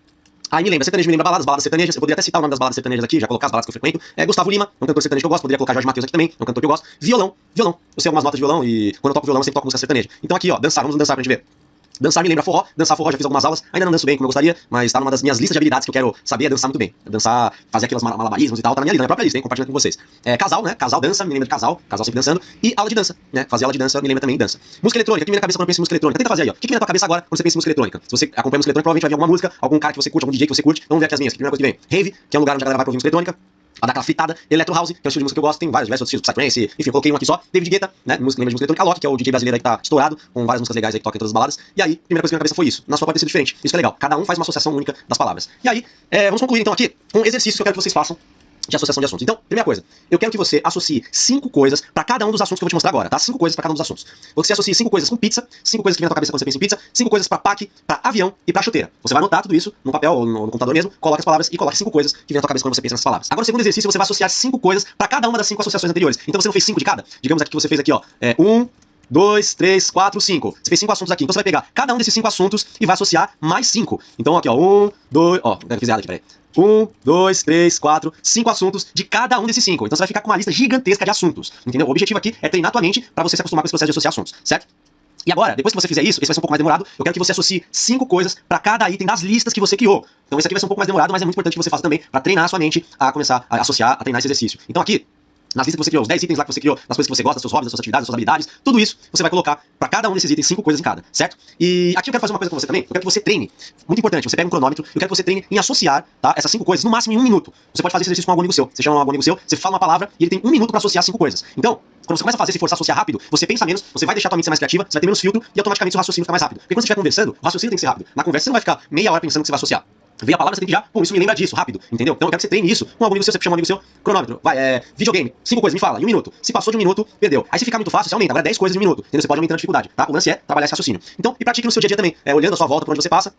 [SPEAKER 1] Aí me lembra, sertanejo me lembra baladas sertanejas. Eu poderia até citar o nome das baladas sertanejas aqui, já colocar as baladas que eu frequento. Gustavo Lima, é um cantor sertanejo que eu gosto. Poderia colocar Jorge Mateus aqui também, é um cantor que eu gosto. Violão. Eu sei algumas notas de violão e quando eu toco violão eu sempre toco música sertaneja. Então aqui, ó, dançar, vamos dançar pra gente ver. Dançar me lembra forró. Dançar forró já fiz algumas aulas. Ainda não danço bem como eu gostaria, mas tá numa das minhas listas de habilidades que eu quero saber é dançar muito bem. Dançar, fazer aqueles malabarismos e tal, tá na minha lista, na minha própria lista, hein? Compartilhando com vocês. Casal, né? Casal dança, me lembra de casal sempre dançando. E aula de dança, né? Fazer aula de dança me lembra também de dança. Música eletrônica, que me vem na cabeça quando eu penso em música eletrônica. Tenta fazer aí, ó. O que vem na tua cabeça agora quando você pensa em música eletrônica? Se você acompanha música eletrônica, provavelmente vai vir alguma música, algum cara que você curte, algum DJ que você curte. Vamos ver aqui as minhas. Que primeira coisa que vem. Rave, que é um lugar onde a galera vai pra ouvir música eletrônica. A dar aquela fritada, Electro House, que é um estilo de música que eu gosto, tem vários diversos estilos, Psytrance, enfim, coloquei um aqui só. David Guetta, né, música, lembra de música eletrônica. Alok, que é o DJ brasileiro aí que tá estourado, com várias músicas legais aí que toca em todas as baladas. E aí, a primeira coisa que veio na cabeça foi isso. Na sua pode ser diferente, isso que é legal. Cada um faz uma associação única das palavras. E aí, vamos concluir então aqui com um exercício que eu quero que vocês façam de associação de assuntos. Então, primeira coisa, eu quero que você associe 5 coisas pra cada um dos assuntos que eu vou te mostrar agora, tá? 5 coisas pra cada um dos assuntos. Você associe 5 coisas com pizza, 5 coisas que vem na tua cabeça quando você pensa em pizza, 5 coisas pra pack, pra avião e pra chuteira. Você vai anotar tudo isso no papel ou no computador mesmo, coloca as palavras e coloque 5 coisas que vem na tua cabeça quando você pensa nessas palavras. Agora, o segundo exercício, você vai associar 5 coisas pra cada uma das 5 associações anteriores. Então, você não fez 5 de cada? Digamos aqui que você fez aqui, ó, 1, 2, 3, 4, 5. Você fez 5 assuntos aqui. Então você vai pegar cada um desses 5 assuntos e vai associar mais 5. Então aqui, ó, 1, 2, ó, eu fiz errado aqui, peraí. 1, 2, 3, 4, 5 assuntos de cada um desses 5. Então você vai ficar com uma lista gigantesca de assuntos, entendeu? O objetivo aqui é treinar tua mente pra você se acostumar com esse processo de associar assuntos, certo? E agora, depois que você fizer isso, esse vai ser um pouco mais demorado, eu quero que você associe 5 coisas pra cada item das listas que você criou. Então esse aqui vai ser um pouco mais demorado, mas é muito importante que você faça também pra treinar a sua mente a começar a associar, a treinar esse exercício. Então aqui, nas listas que você criou, os 10 itens lá que você criou, das coisas que você gosta, dos seus hobbies, das suas atividades, das suas habilidades, tudo isso você vai colocar pra cada um desses itens 5 coisas em cada, certo? E aqui eu quero fazer uma coisa com você também, eu quero que você treine, muito importante, você pega um cronômetro, eu quero que você treine em associar, tá, essas 5 coisas no máximo em 1 minuto. Você pode fazer esse exercício com algum amigo seu, você chama um amigo seu, você fala uma palavra e ele tem 1 minuto pra associar 5 coisas. Então, quando você começa a fazer, se forçar a associar rápido, você pensa menos, você vai deixar tua mente ser mais criativa, você vai ter menos filtro e automaticamente o raciocínio fica mais rápido. Porque quando você estiver conversando, o raciocínio tem que ser rápido. Na conversa você não vai ficar meia hora pensando que você vai associar. Vem a palavra, você tem que já, pô, isso me lembra disso, rápido, entendeu? Então eu quero que você treine isso com algum amigo seu, você chama um amigo seu, cronômetro, vai, videogame, 5 coisas, me fala, em 1 minuto. Se passou de 1 minuto, perdeu. Aí se ficar muito fácil, você aumenta, agora 10 coisas em 1 minuto, entendeu? Você pode aumentar a dificuldade, tá? O lance é trabalhar esse raciocínio. Então, e pratique no seu dia a dia também, olhando a sua volta, por onde você passa,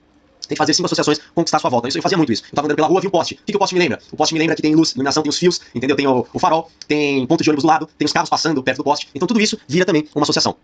[SPEAKER 1] tem que fazer 5 associações, conquistar a sua volta. Isso eu fazia muito isso. Eu tava andando pela rua, vi um poste. O que o poste me lembra? O poste me lembra que tem luz, iluminação, tem os fios, entendeu? Tem o farol, tem ponto de ônibus do lado, tem os carros passando perto do poste. Então tudo isso vira também uma associação.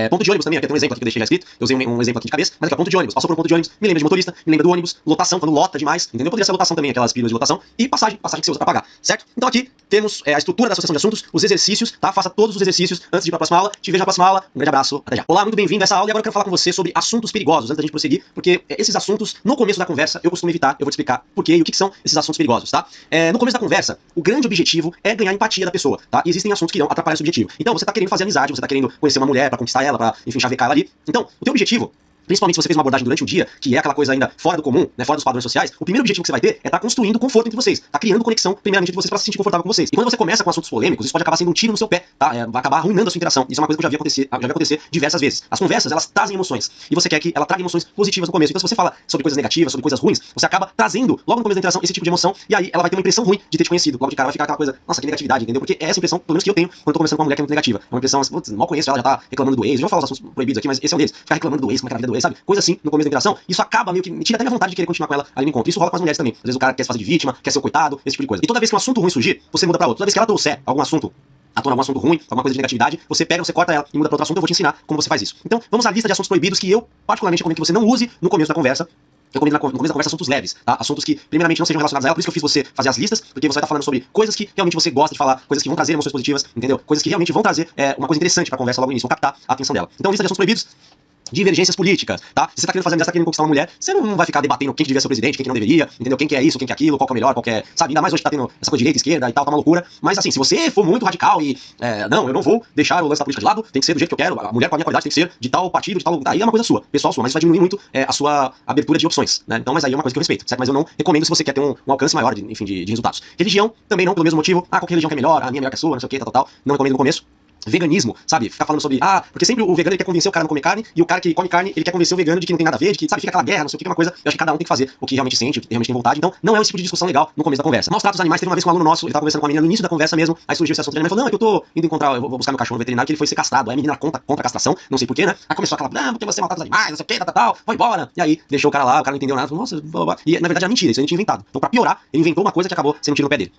[SPEAKER 1] Ponto de ônibus também, aqui tem um exemplo aqui que eu deixei já escrito, eu usei um exemplo aqui de cabeça, mas aqui ó, ponto de ônibus, passou por um ponto de ônibus, me lembra de motorista, me lembra do ônibus, lotação, quando lota demais, entendeu? Poderia ser lotação também, aquelas pílulas de lotação, e passagem que você usa pra pagar, certo? Então aqui temos a estrutura da associação de assuntos, os exercícios, tá? Faça todos os exercícios antes de ir pra próxima aula, te vejo na próxima aula, um grande abraço, até já. Olá, muito bem-vindo a essa aula e agora eu quero falar com você sobre assuntos perigosos, antes da gente prosseguir, porque esses assuntos, no começo da conversa, eu costumo evitar, eu vou te explicar por quê e o que são esses assuntos perigosos, tá? No começo da conversa, o grande objetivo é ganhar empatia da pessoa, tá? E existem assuntos que irão atrapalhar esse objetivo. Então você tá querendo fazer amizade, você tá querendo conhecer uma mulher pra conquistar ela, pra, enfim, chavecar ela ali. Então, o teu objetivo, principalmente se você fez uma abordagem durante o dia, que é aquela coisa ainda fora do comum, né, fora dos padrões sociais, o primeiro objetivo que você vai ter é estar construindo conforto entre vocês, tá criando conexão, primeiramente, entre vocês pra se sentir confortável com vocês. E quando você começa com assuntos polêmicos, isso pode acabar sendo um tiro no seu pé, tá? Vai acabar arruinando a sua interação. Isso é uma coisa que eu já vi acontecer diversas vezes. As conversas, elas trazem emoções, e você quer que ela traga emoções positivas no começo. Então, se você fala sobre coisas negativas, sobre coisas ruins, você acaba trazendo, logo no começo da interação, esse tipo de emoção, e aí ela vai ter uma impressão ruim de ter te conhecido. Logo de cara vai ficar aquela coisa, nossa, que negatividade, entendeu? Porque é essa impressão, pelo menos que eu tenho, quando eu tô conversando com uma mulher que é muito negativa. É uma impressão, putz, mal conheço ela, já tá reclamando do ex. Eu vou falar os assuntos proibidos aqui, mas esse é um deles. Ficar reclamando do ex, como é que é a vida do ex, sabe? Coisa assim, no começo da interação, isso acaba meio que me tira até minha vontade de querer continuar com ela ali no encontro. Isso rola com as mulheres também. Às vezes o cara quer se fazer de vítima, quer ser o coitado, esse tipo de coisa. E toda vez que um assunto ruim surgir, você muda pra outro. Toda vez que ela trouxer algum assunto à tona, algum assunto ruim, alguma coisa de negatividade, você pega, você corta ela e muda pra outro assunto. Eu vou te ensinar como você faz isso. Então, vamos à lista de assuntos proibidos que eu, particularmente, recomendo que você não use no começo da conversa. Eu recomendo no começo da conversa assuntos leves, tá? Assuntos que, primeiramente, não sejam relacionados a ela. Por isso que eu fiz você fazer as listas, porque você vai estar falando sobre coisas que realmente você gosta de falar, coisas que vão trazer emoções positivas, entendeu? Coisas que realmente vão trazer uma coisa interessante pra conversa logo no início, vão captar a atenção dela. Então, lista de assuntos proibidos. Divergências políticas, tá? Se você tá querendo fazer amizade, tá querendo conquistar uma mulher, você não vai ficar debatendo quem que devia ser o presidente, quem que não deveria, entendeu? Quem que é isso, quem que é aquilo, qual que é o melhor, qual que é... Sabe, ainda mais hoje que tá tendo essa coisa de direita, esquerda e tal, tá uma loucura. Mas assim, se você for muito radical e... não, eu não vou deixar o lance da política de lado, tem que ser do jeito que eu quero, a mulher com a minha qualidade tem que ser de tal partido, de tal... Aí é uma coisa sua, pessoal sua, mas isso vai diminuir muito a sua abertura de opções, né? Então, mas aí é uma coisa que eu respeito, certo? Mas eu não recomendo se você quer ter um alcance maior, enfim, de resultados. Religião, também não, pelo mesmo motivo. Ah, qual religião que é melhor? A minha é melhor que a sua, não sei o que, tal. Não recomendo no começo. Veganismo, sabe? Ficar falando sobre, porque sempre o vegano ele quer convencer o cara a não comer carne, e o cara que come carne, ele quer convencer o vegano de que não tem nada a ver, de que, sabe, fica aquela guerra, não sei o que, é uma coisa, eu acho que cada um tem que fazer o que realmente sente, o que realmente tem vontade, então não é esse tipo de discussão legal no começo da conversa. Maus tratos dos animais, teve uma vez com um aluno nosso, ele tava conversando com a menina no início da conversa mesmo, aí surgiu esse assunto, ele falou, não, é que eu tô indo encontrar, eu vou buscar meu cachorro no veterinário, que ele foi ser castrado, aí a menina contra a castração, não sei porquê, né? Aí começou aquela, porque você maltrata os animais, não sei o que, tal, vai embora, e aí deixou o cara lá, o cara não entendeu nada, falou, nossa, blá, blá. E na verdade era mentira, isso ele tinha inventado. Então pra piorar, ele inventou uma coisa que acabou sendo tiro no pé dele.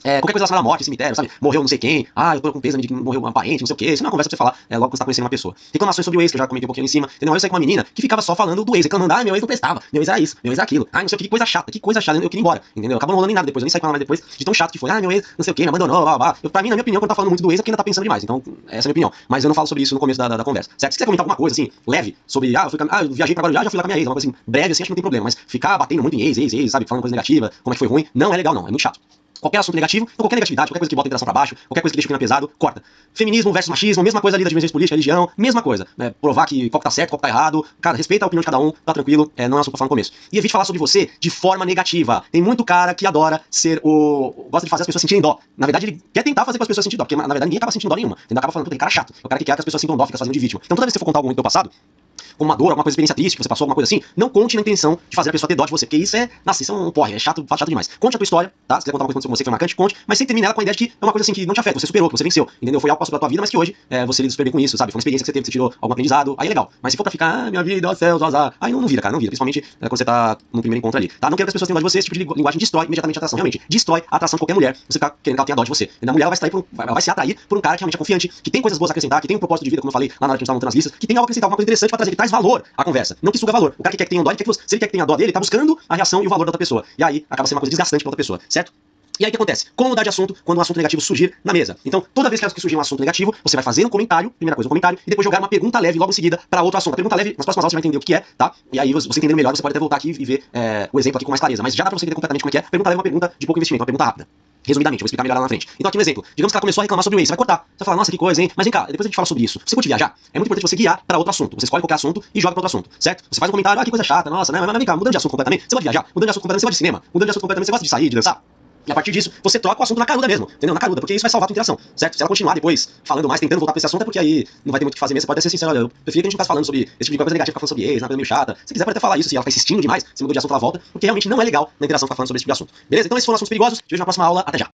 [SPEAKER 1] Qualquer coisa relacionada à morte, cemitério, sabe? Morreu não sei quem, eu tô com pêsame de que morreu um parente, não sei o que. Isso não é uma conversa pra você falar logo que você tá conhecendo uma pessoa. Reclamações sobre o ex, que eu já comentei um pouquinho ali em cima. Entendeu? Eu saí com uma menina que ficava só falando do ex, reclamando, meu ex não prestava, meu ex era isso, meu ex era aquilo. Não sei o que coisa chata, eu queria ir embora, entendeu? Acabou não rolando em nada depois, eu nem saí com ela mais depois, de tão chato que foi, meu ex, não sei o que, me abandonou, blá, blá. Pra mim, na minha opinião, quando tá falando muito do ex, é porque ainda tá pensando demais. Então, essa é a minha opinião. Mas eu não falo sobre isso no começo da conversa, certo? Se quiser comentar alguma coisa, assim, leve, sobre, eu viajei pra Guarujá, já fui lá com a minha ex, uma coisa assim, breve, assim, acho que não tem problema. Mas ficar batendo muito em ex, sabe? Falando coisa negativa, como é que foi ruim, não é legal, não, é muito chato. Qualquer assunto negativo, então qualquer negatividade, qualquer coisa que bota a interação pra baixo, qualquer coisa que deixa o clima pesado, corta. Feminismo versus machismo, mesma coisa ali da divergência política, religião, mesma coisa. Provar que qual que tá certo, qual que tá errado. Cara, respeita a opinião de cada um, tá tranquilo, não é assunto pra falar no começo. E evite falar sobre você de forma negativa. Tem muito cara que adora gosta de fazer as pessoas sentirem dó. Na verdade, ele quer tentar fazer com as pessoas sentirem dó, porque na verdade ninguém acaba sentindo dó nenhuma. Ele acaba falando, tem cara chato. É o cara que quer que as pessoas sintam dó, fica fazendo de vítima. Então toda vez que você for contar algo do teu passado, como uma dor, alguma coisa, experiência triste, que você passou, alguma coisa assim, não conte na intenção de fazer a pessoa ter dó de você, porque isso isso é um porre, é chato demais. Conte a tua história, tá? Se quiser contar uma coisa que aconteceu com você que foi marcante, conte, mas sempre termine ela com a ideia de que é uma coisa assim que não te afeta, você superou, que você venceu, entendeu? Foi algo que passou pela tua vida, mas que hoje você lida super bem com isso, sabe? Foi uma experiência que você teve, você tirou algum aprendizado, aí é legal. Mas se for pra ficar, minha vida, ó céus, ó azar, aí não vira, cara, não vira, principalmente quando você tá no primeiro encontro ali, tá? Não quero que as pessoas tenham dó de você, esse tipo de linguagem destrói imediatamente a atração, realmente, destrói a atração de qualquer mulher, você ficar querendo que ela tenha dó de você. E a mulher ela vai se atrair por um cara que realmente é confiante, que tem coisas boas a acrescentar, que tem um propósito de vida, como eu falei lá na hora que a gente tava montando as listas, que tem algo a acrescentar, alguma coisa interessante pra trazer, que traz valor à conversa, não que suga valor. O cara que quer que tenha dó, se ele quer que tenha dó dele, ele tá buscando a reação e o valor da outra pessoa. E aí acaba sendo uma coisa desgastante pra outra pessoa, certo? E aí o que acontece? Como mudar de assunto quando um assunto negativo surgir na mesa? Então, toda vez que surgir um assunto negativo, você vai fazer um comentário, primeira coisa, um comentário, e depois jogar uma pergunta leve logo em seguida para outro assunto. A pergunta leve, nas próximas aulas você vai entender o que é, tá? E aí, você entendendo melhor, você pode até voltar aqui e ver o exemplo aqui com mais clareza. Mas já dá pra você entender completamente como é que é. Pergunta leve é uma pergunta de pouco investimento, uma pergunta rápida. Resumidamente, eu vou explicar melhor lá na frente. Então aqui um exemplo. Digamos que ela começou a reclamar sobre o ex. Você vai cortar. Você vai falar, nossa, que coisa, hein? Mas vem cá, depois a gente fala sobre isso. Você curte viajar? É muito importante você guiar para outro assunto. Você escolhe qualquer assunto e joga para outro assunto, certo? Você faz um comentário, que coisa chata, nossa, né? Mas vem cá, mudando de assunto completamente. Você gosta de viajar? Mudando de assunto completamente, você gosta de cinema? Mudando de assunto completamente, você gosta de sair, de dançar? E a partir disso, você troca o assunto na caruda mesmo, entendeu? Na caruda, porque isso vai salvar a tua interação, certo? Se ela continuar depois falando mais, tentando voltar pra esse assunto, é porque aí não vai ter muito o que fazer mesmo. Você pode até ser sincero, olha, eu preferia que a gente não ficasse falando sobre esse tipo de coisa negativa, ficar falando sobre ex, uma coisa meio chata. Se quiser, pode até falar isso, se ela ficar insistindo demais, se mudou de assunto, ela volta, porque realmente não é legal na interação ficar falando sobre esse tipo de assunto. Beleza? Então esses foram assuntos perigosos. Te vejo na próxima aula. Até já.